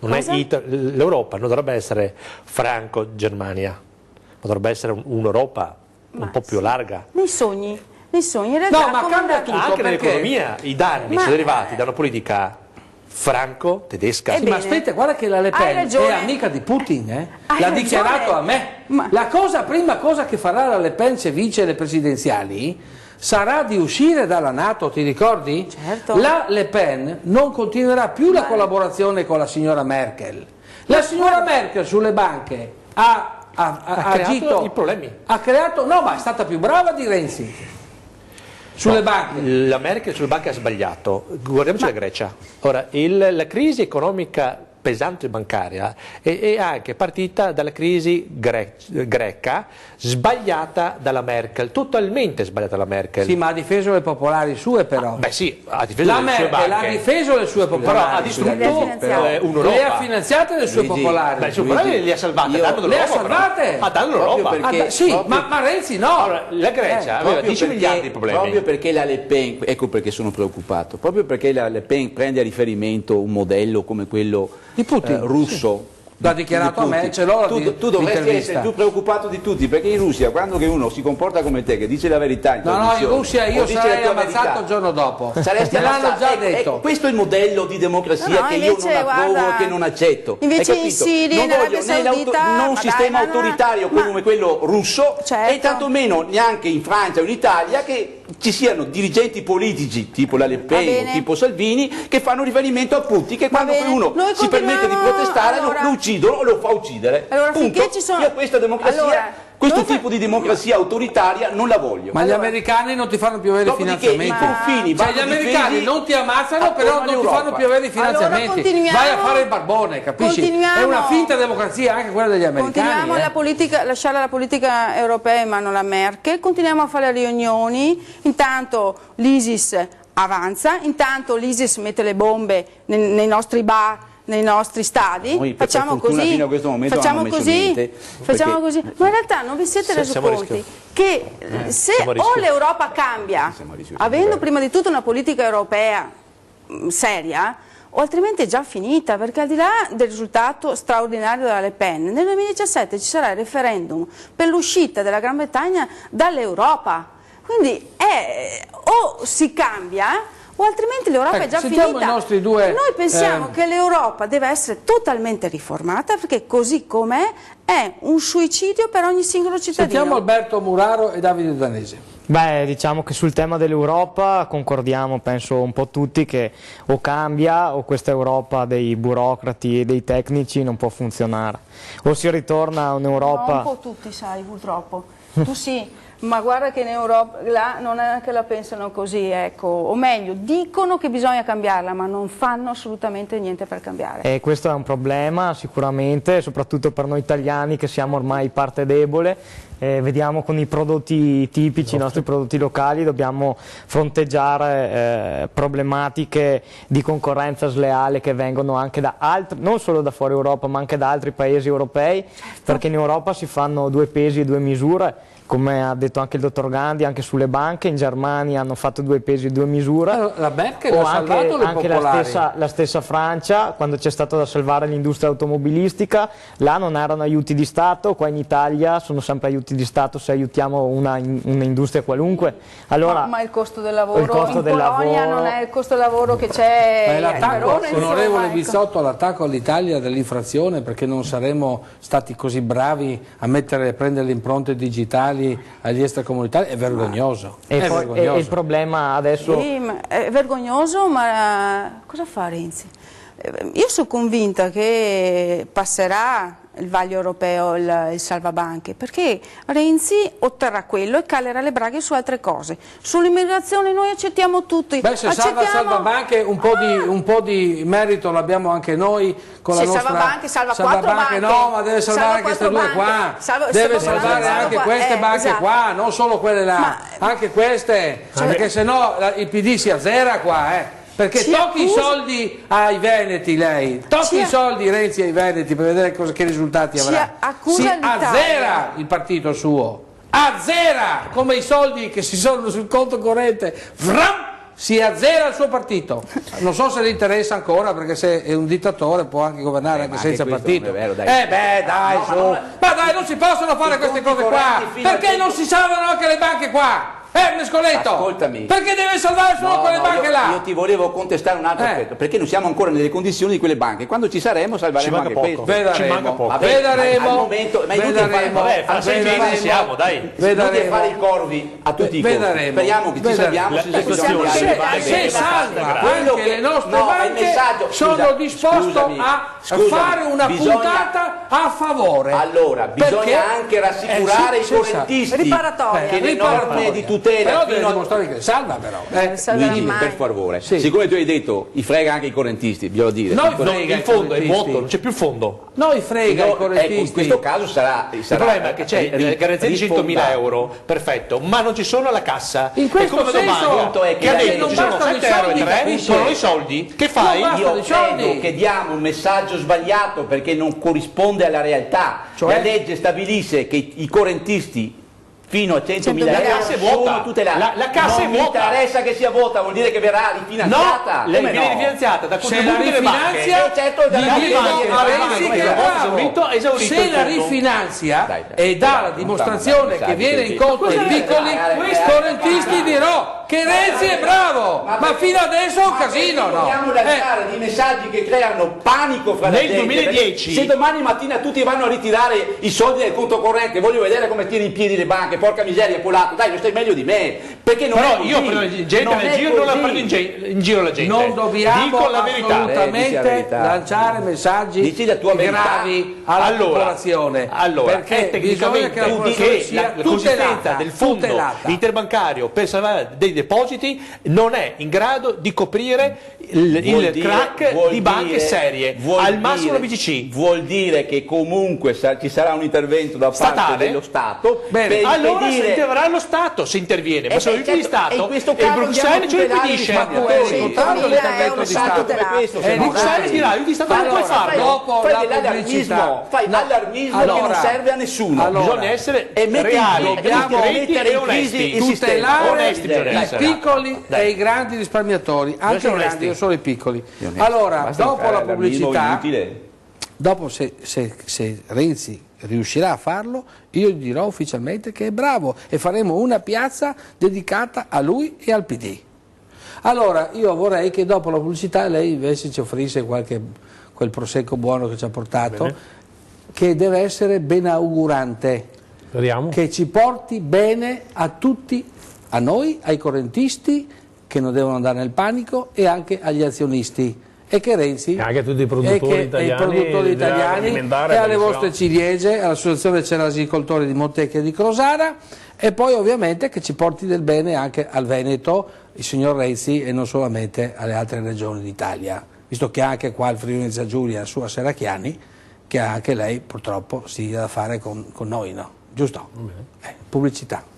[SPEAKER 4] L'Europa non dovrebbe essere Franco-Germania, ma dovrebbe essere un'Europa un po' più larga.
[SPEAKER 3] Nei sogni, in realtà...
[SPEAKER 1] No, ma cambia tutto.
[SPEAKER 4] Anche
[SPEAKER 1] perché...
[SPEAKER 4] nell'economia i danni sono derivati da una politica franco-tedesca.
[SPEAKER 1] Sì, ma aspetta, guarda che la Le Pen è amica di Putin, l'ha dichiarato a me. La prima cosa che farà la Le Pen se vince le presidenziali sarà di uscire dalla NATO, ti ricordi?
[SPEAKER 3] Certo.
[SPEAKER 1] La Le Pen non continuerà più la collaborazione con la signora Merkel. La signora Merkel sulle banche ha
[SPEAKER 4] creato i problemi.
[SPEAKER 1] Ha creato, no, ma è stata più brava di Renzi. Sulle banche.
[SPEAKER 4] La Merkel sulle banche ha sbagliato. Guardiamoci la Grecia. Ora, la crisi economica pesante bancaria è anche partita dalla crisi greca sbagliata dalla Merkel, totalmente sbagliata dalla Merkel.
[SPEAKER 1] Sì, ma ha difeso le popolari sue però.
[SPEAKER 4] Beh sì, ha difeso
[SPEAKER 1] la
[SPEAKER 4] le sue
[SPEAKER 1] Merkel
[SPEAKER 4] banche.
[SPEAKER 1] ha difeso le sue popolari.
[SPEAKER 4] Però ha distrutto un'Europa.
[SPEAKER 1] Le ha finanziate le sue popolari.
[SPEAKER 4] Beh, le sue popolari le ha salvate, a danno
[SPEAKER 1] le ha
[SPEAKER 4] dell'Europa.
[SPEAKER 1] salvate?
[SPEAKER 4] A danno dell'Europa.
[SPEAKER 1] Sì, ma Renzi no.
[SPEAKER 4] Allora, la Grecia aveva 10 miliardi di problemi.
[SPEAKER 5] Proprio perché la Le Pen, ecco perché sono preoccupato, proprio perché la Le Pen prende a riferimento un modello come quello
[SPEAKER 1] di Putin,
[SPEAKER 5] russo.
[SPEAKER 1] Sì. L'ha dichiarato a me, ce l'ho
[SPEAKER 5] tu dovresti essere più preoccupato di tutti, perché in Russia quando che uno si comporta come te, che dice la verità in
[SPEAKER 1] in Russia io sarei ammazzato il giorno dopo.
[SPEAKER 5] Saresti
[SPEAKER 1] me l'hanno già detto.
[SPEAKER 5] Questo è il modello di democrazia che io non approvo e che non accetto.
[SPEAKER 3] Invece in Siria, in Arabia Saudita,
[SPEAKER 5] non un sistema autoritario come quello russo, e tantomeno neanche in Francia o in Italia che ci siano dirigenti politici tipo la Le Pen o tipo Salvini che fanno riferimento a Putin, che quando uno si permette di protestare lo uccidono o lo fa uccidere.
[SPEAKER 3] Allora,
[SPEAKER 5] punto. Io questa democrazia, questo tipo di democrazia autoritaria non la voglio.
[SPEAKER 1] Ma gli americani non ti fanno più avere i finanziamenti.
[SPEAKER 5] I confini
[SPEAKER 1] cioè gli americani non ti ammazzano, però non ti fanno più avere i finanziamenti. Vai a fare il barbone, capisci? È una finta democrazia anche quella degli americani.
[SPEAKER 3] Continuiamo lasciare la politica europea in mano alla Merkel, continuiamo a fare le riunioni, intanto l'ISIS avanza, intanto l'ISIS mette le bombe nei nostri bar, nei nostri stadi, facciamo così, ma in realtà non vi siete resi conti che se o l'Europa cambia, avendo prima di tutto una politica europea seria, o altrimenti è già finita, perché al di là del risultato straordinario della Le Pen, nel 2017 ci sarà il referendum per l'uscita della Gran Bretagna dall'Europa, quindi o si cambia o altrimenti l'Europa è già finita. Noi pensiamo che l'Europa deve essere totalmente riformata, perché così com'è è un suicidio per ogni singolo cittadino.
[SPEAKER 1] Sentiamo Alberto Muraro e Davide Danese.
[SPEAKER 6] Beh, diciamo che sul tema dell'Europa concordiamo, penso un po' tutti, che o cambia o questa Europa dei burocrati e dei tecnici non può funzionare. O si ritorna a un'Europa...
[SPEAKER 3] No, un po' tutti, sai, purtroppo. Tu sì. Ma guarda che in Europa là non è che la pensano così, ecco, o meglio, dicono che bisogna cambiarla, ma non fanno assolutamente niente per cambiare.
[SPEAKER 6] E questo è un problema sicuramente, soprattutto per noi italiani che siamo ormai parte debole. Vediamo con i prodotti tipici, i nostri prodotti locali, dobbiamo fronteggiare problematiche di concorrenza sleale che vengono anche da altri, non solo da fuori Europa, ma anche da altri paesi europei, perché in Europa si fanno due pesi e due misure. Come ha detto anche il dottor Gandhi, anche sulle banche, in Germania hanno fatto due pesi e due misure.
[SPEAKER 1] La Merkel ha salvato le
[SPEAKER 6] anche
[SPEAKER 1] popolari.
[SPEAKER 6] la stessa Francia, quando c'è stato da salvare l'industria automobilistica, là non erano aiuti di Stato, qua in Italia sono sempre aiuti di Stato se aiutiamo un'industria qualunque. Allora,
[SPEAKER 3] ma il costo del lavoro in Polonia non è il costo del lavoro che c'è.
[SPEAKER 1] Onorevole Bizzotto, l'attacco all'Italia dell'infrazione perché non saremmo stati così bravi a prendere le impronte digitali agli extracomunitari è vergognoso.
[SPEAKER 6] E il problema adesso...
[SPEAKER 3] Sì, è vergognoso, ma cosa fa Renzi? Io sono convinta che passerà il vaglio europeo, il salvabanche, perché Renzi otterrà quello e calerà le braghe su altre cose. Sull'immigrazione noi accettiamo tutti.
[SPEAKER 1] Beh, se salvabanche un po' di merito l'abbiamo anche noi con la nostra...
[SPEAKER 3] salva quattro banche.
[SPEAKER 1] No, ma deve salvare queste due qua. Deve salvare anche queste banche qua, non solo quelle là, anche queste, perché sennò il PD si azzera qua, Perché tocchi i soldi ai Veneti lei, tocchi i soldi Renzi ai Veneti per vedere che risultati avrà. Si azzera il partito suo, azzera come i soldi che si sono sul conto corrente, si azzera il suo partito. Non so se le interessa ancora, perché se è un dittatore può anche governare anche senza partito.
[SPEAKER 5] Vero, dai.
[SPEAKER 1] Dai, su. Ma dai, non si possono fare queste cose qua. Perché non si salvano anche le banche qua? Mescoletto,
[SPEAKER 5] ascoltami,
[SPEAKER 1] perché deve salvare solo quelle banche là?
[SPEAKER 5] Io ti volevo contestare un altro aspetto, perché non siamo ancora nelle condizioni di quelle banche. Quando ci saremo salveremo anche questo.
[SPEAKER 1] Vedremo.
[SPEAKER 5] Al momento, ma è inutile fare
[SPEAKER 4] siamo, dai.
[SPEAKER 5] Fare i corvi a tutti i costi. Speriamo che ci salviamo
[SPEAKER 1] se salva anche le nostre banche, sono disposto a fare una puntata a favore.
[SPEAKER 5] Allora, bisogna anche rassicurare i correntisti che le norme di tutela
[SPEAKER 1] però deve dimostrare che salva, però
[SPEAKER 5] Luigi, per favore, siccome tu hai detto i frega anche i correntisti, glielo dire,
[SPEAKER 4] il fondo è vuoto, non c'è più fondo.
[SPEAKER 1] Noi frega i correntisti.
[SPEAKER 5] In questo caso sarà
[SPEAKER 4] il problema è che c'è la garanzia di 100.000 euro, perfetto, ma non ci sono alla cassa.
[SPEAKER 1] In questo senso
[SPEAKER 5] è
[SPEAKER 4] che ha detto ci sono 7,3 €, sono i soldi, che fai?
[SPEAKER 5] Io credo che diamo un messaggio sbagliato perché non corrisponde alla realtà. La legge stabilisce che i correntisti fino a 100.000 euro sono tutelati.
[SPEAKER 4] La cassa è vuota.
[SPEAKER 5] Non mi interessa che sia vuota, vuol dire che verrà rifinanziata.
[SPEAKER 4] No, lei viene rifinanziata da contributi delle banche.
[SPEAKER 1] Se la rifinanzia e dà la dimostrazione che viene incontro ai piccoli correntisti, dirò che Renzi è bravo, ma fino adesso è un casino, no?
[SPEAKER 5] Dobbiamo lanciare dei messaggi che creano panico fra la gente.
[SPEAKER 4] Nel 2010,
[SPEAKER 5] se domani mattina tutti vanno a ritirare i soldi del conto corrente, voglio vedere come tiri in piedi le banche. Porca miseria, polaco, dai, lo stai meglio di me. Perché non
[SPEAKER 4] però
[SPEAKER 5] è così.
[SPEAKER 4] Io prendo gente nel giro, non la prendo in giro la gente.
[SPEAKER 1] Non dobbiamo
[SPEAKER 4] dico la verità.
[SPEAKER 1] assolutamente lanciare messaggi gravi alla popolazione.
[SPEAKER 4] Perché tecnicamente la consistenza del fondo interbancario per salvare dei depositi non è in grado di coprire il crack di banche serie, al massimo la BCC.
[SPEAKER 5] Vuol dire che comunque ci sarà un intervento da parte dello Stato.
[SPEAKER 1] Bene,
[SPEAKER 4] allora si interverrà lo Stato se interviene, ma se non di Stato e Bruxelles ce lo impedisce.
[SPEAKER 1] Ma tu hai incontrato l'intervento di Stato
[SPEAKER 5] come questo?
[SPEAKER 4] Bruxelles dirà, io di Stato non puoi farlo.
[SPEAKER 5] Fai allarmismo che non serve a nessuno.
[SPEAKER 4] Bisogna essere reali,
[SPEAKER 5] mettere in crisi il sistema.
[SPEAKER 1] Tutelare i piccoli e i grandi risparmiatori, anche i grandi, non solo i piccoli. Allora, dopo la pubblicità, dopo se Renzi riuscirà a farlo, io gli dirò ufficialmente che è bravo e faremo una piazza dedicata a lui e al PD. Allora, io vorrei che dopo la pubblicità lei invece ci offrisse quel prosecco buono che ci ha portato, che deve essere benaugurante.
[SPEAKER 2] Speriamo.
[SPEAKER 1] Che ci porti bene a tutti, a noi, ai correntisti che non devono andare nel panico e anche agli azionisti. E che Renzi
[SPEAKER 2] e anche tutti i produttori italiani
[SPEAKER 1] e alle vostre ciliegie, all'associazione cerasicoltori di Montecchia e di Crosara, e poi ovviamente che ci porti del bene anche al Veneto, il signor Renzi, e non solamente alle altre regioni d'Italia, visto che anche qua il Friuli Venezia Giulia, la sua Serracchiani, che anche lei purtroppo si ha da fare con noi, no? Giusto? Pubblicità.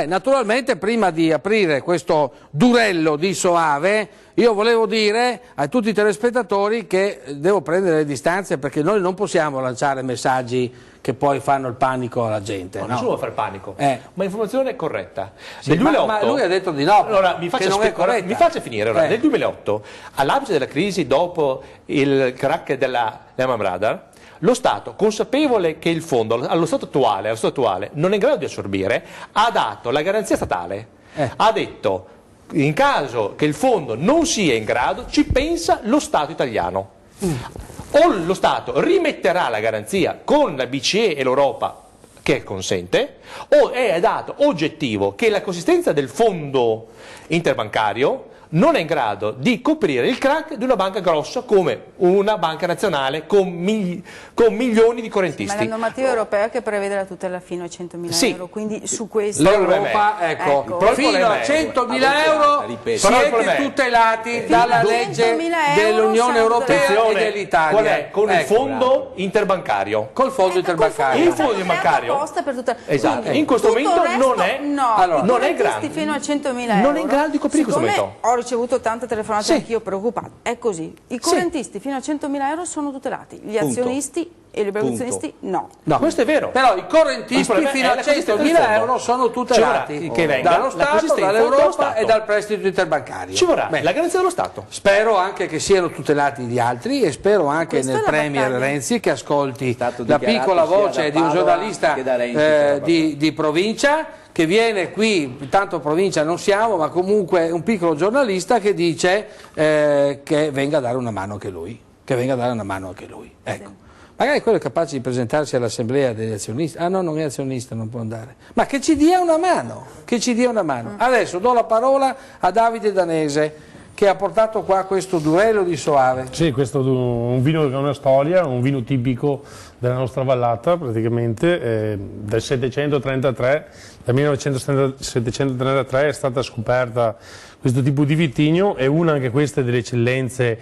[SPEAKER 1] Naturalmente prima di aprire questo durello di Soave io volevo dire a tutti i telespettatori che devo prendere le distanze, perché noi non possiamo lanciare messaggi che poi fanno il panico alla gente.
[SPEAKER 4] No,
[SPEAKER 1] no?
[SPEAKER 4] Nessuno fa il panico, ma informazione corretta.
[SPEAKER 1] Sì, ma lui ha detto di no,
[SPEAKER 4] allora, mi faccia finire. Allora, nel 2008, all'apice della crisi dopo il crack della Lehman Brothers, lo Stato, consapevole che il fondo allo stato attuale non è in grado di assorbire, ha dato la garanzia statale, ha detto in caso che il fondo non sia in grado ci pensa lo Stato italiano. O lo Stato rimetterà la garanzia con la BCE e l'Europa che consente, o è dato oggettivo che la consistenza del fondo interbancario non è in grado di coprire il crack di una banca grossa come una banca nazionale con milioni di correntisti.
[SPEAKER 3] Ma la normativa europea che prevede la tutela fino a 100.000 euro, quindi su questo...
[SPEAKER 1] L'Europa, fino a 100.000 euro siete tutelati dalla legge dell'Unione Europea e dell'Italia.
[SPEAKER 4] Qual è? Con il fondo interbancario.
[SPEAKER 1] Col fondo interbancario.
[SPEAKER 3] Il fondo interbancario.
[SPEAKER 4] Esatto. In questo momento non è in grado.
[SPEAKER 3] Fino a 100.000 euro.
[SPEAKER 4] Non è in grado di coprire questo momento.
[SPEAKER 3] ricevuto tante telefonate anch'io preoccupata. È così. I correntisti fino a 100.000 euro sono tutelati, gli azionisti e gli obbligazionisti no.
[SPEAKER 4] Questo è vero.
[SPEAKER 1] Però i correntisti fino a 100.000 euro sono tutelati
[SPEAKER 4] che venga
[SPEAKER 1] dallo Stato, dall'Europa e dal prestito interbancario.
[SPEAKER 4] Ci vorrà la garanzia dello Stato.
[SPEAKER 1] Spero anche che siano tutelati gli altri e spero anche nel Premier Renzi che ascolti la piccola voce di un giornalista di provincia che viene qui, tanto provincia non siamo, ma comunque un piccolo giornalista che dice che venga a dare una mano anche lui. Ecco. Magari quello è capace di presentarsi all'assemblea degli azionisti. Ah no, non è azionista, non può andare. Ma che ci dia una mano, Adesso do la parola a Davide Danese, che ha portato qua questo Durello di Soave.
[SPEAKER 2] Sì, questo è un vino che ha una storia, un vino tipico della nostra vallata praticamente, del 1933 è stata scoperta questo tipo di vitigno, è una anche questa delle eccellenze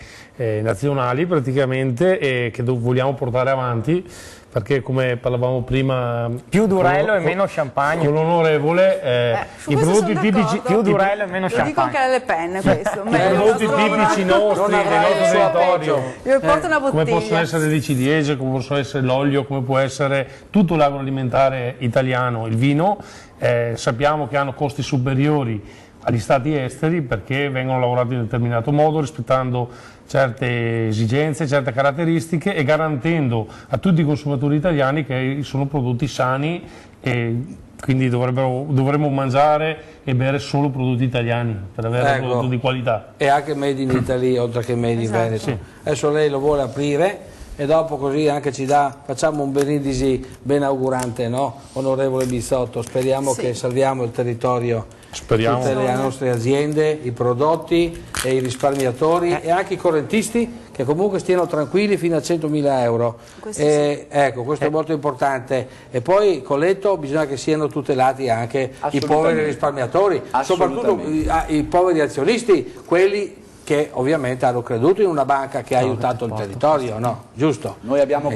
[SPEAKER 2] nazionali praticamente che vogliamo portare avanti, perché come parlavamo prima
[SPEAKER 6] più Durello e meno champagne
[SPEAKER 2] con l'onorevole
[SPEAKER 6] i prodotti tipici più Durello e meno
[SPEAKER 3] champagne. Lo dico anche alle penne questo.
[SPEAKER 2] I prodotti tipici nostri del nostro territorio
[SPEAKER 3] io porto una bottiglia.
[SPEAKER 2] Come possono essere le ciliegie, come possono essere l'olio, come può essere tutto l'agroalimentare italiano, il vino, sappiamo che hanno costi superiori agli stati esteri perché vengono lavorati in un determinato modo, rispettando certe esigenze, certe caratteristiche e garantendo a tutti i consumatori italiani che sono prodotti sani e quindi dovremmo mangiare e bere solo prodotti italiani per avere un prodotto di qualità.
[SPEAKER 1] E anche made in Italy oltre che made in Veneto. Sì. Adesso lei lo vuole aprire e dopo così anche facciamo un brindisi benaugurante, no? Onorevole Bizzotto, speriamo che salviamo il territorio.
[SPEAKER 2] Speriamo.
[SPEAKER 1] Tutte le nostre aziende, i prodotti e i risparmiatori e anche i correntisti che comunque stiano tranquilli fino a 100.000 euro. Ecco, questo è molto importante. E poi, Colletto, bisogna che siano tutelati anche i poveri risparmiatori, soprattutto i poveri azionisti, quelli che ovviamente hanno creduto in una banca che ha aiutato il territorio, no? Giusto?
[SPEAKER 5] Noi abbiamo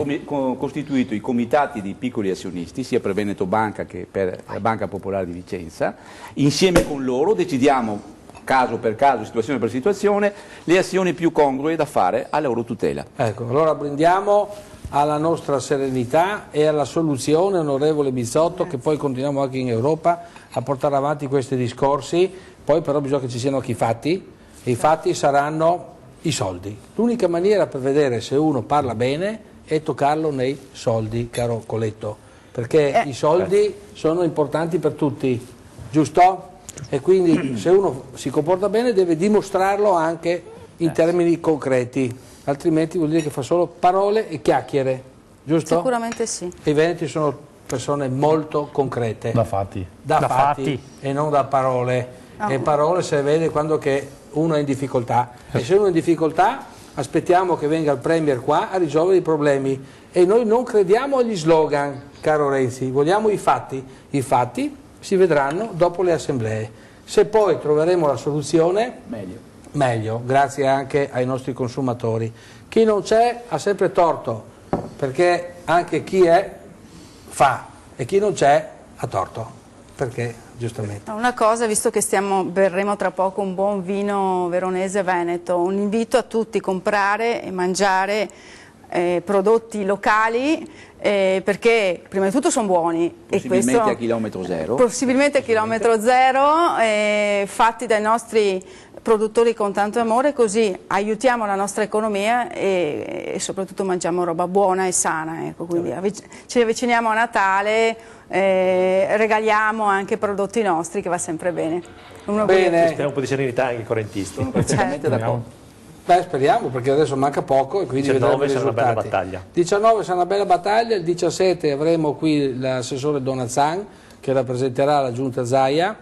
[SPEAKER 5] costituito i comitati di piccoli azionisti, sia per Veneto Banca che per la Banca Popolare di Vicenza. Insieme con loro decidiamo, caso per caso, situazione per situazione, le azioni più congrue da fare a loro tutela.
[SPEAKER 1] Ecco, allora brindiamo alla nostra serenità e alla soluzione, onorevole Bizzotto, che poi continuiamo anche in Europa a portare avanti questi discorsi, poi però bisogna che ci siano anche i fatti. E i fatti saranno i soldi. L'unica maniera per vedere se uno parla bene è toccarlo nei soldi, caro Colletto, perché i soldi sono importanti per tutti, giusto? E quindi se uno si comporta bene deve dimostrarlo anche in termini concreti, altrimenti vuol dire che fa solo parole e chiacchiere, giusto?
[SPEAKER 3] Sicuramente sì.
[SPEAKER 1] E i veneti sono persone molto concrete.
[SPEAKER 2] Da fatti.
[SPEAKER 1] Da fatti e non da parole. E parole se vede quando che uno è in difficoltà e se uno è in difficoltà aspettiamo che venga il Premier qua a risolvere i problemi e noi non crediamo agli slogan, caro Renzi, vogliamo i fatti si vedranno dopo le assemblee, se poi troveremo la soluzione meglio, grazie anche ai nostri consumatori. Chi non c'è ha sempre torto, perché anche chi è fa e chi non c'è ha torto, perché giustamente.
[SPEAKER 3] Una cosa, visto che berremo tra poco un buon vino veronese veneto, un invito a tutti a comprare e mangiare prodotti locali perché prima di tutto sono buoni.
[SPEAKER 5] Possibilmente a chilometro zero.
[SPEAKER 3] Possibilmente a chilometro zero, fatti dai nostri produttori con tanto amore, così aiutiamo la nostra economia e soprattutto mangiamo roba buona e sana. Ecco, quindi ci avviciniamo a Natale, regaliamo anche prodotti nostri che va sempre bene.
[SPEAKER 4] Bene. Speriamo un po' di serenità anche ai correntisti.
[SPEAKER 5] Sono perfettamente d'accordo.
[SPEAKER 1] Beh, speriamo, perché adesso manca poco e quindi
[SPEAKER 4] 19 sarà
[SPEAKER 1] una
[SPEAKER 4] bella battaglia.
[SPEAKER 1] 19 sarà una bella battaglia, il 17 avremo qui l'assessore Donazan che rappresenterà la giunta Zaia,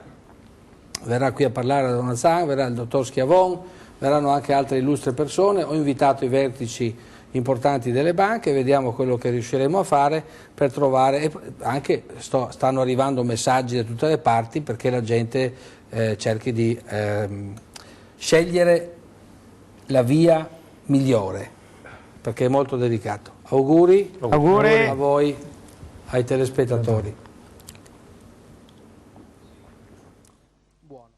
[SPEAKER 1] verrà qui a parlare a Donazan, verrà il dottor Schiavon, verranno anche altre illustre persone. Ho invitato i vertici importanti delle banche, vediamo quello che riusciremo a fare per trovare, e anche stanno arrivando messaggi da tutte le parti perché la gente cerchi di scegliere la via migliore, perché è molto delicato. Auguri a voi, ai telespettatori. Buono.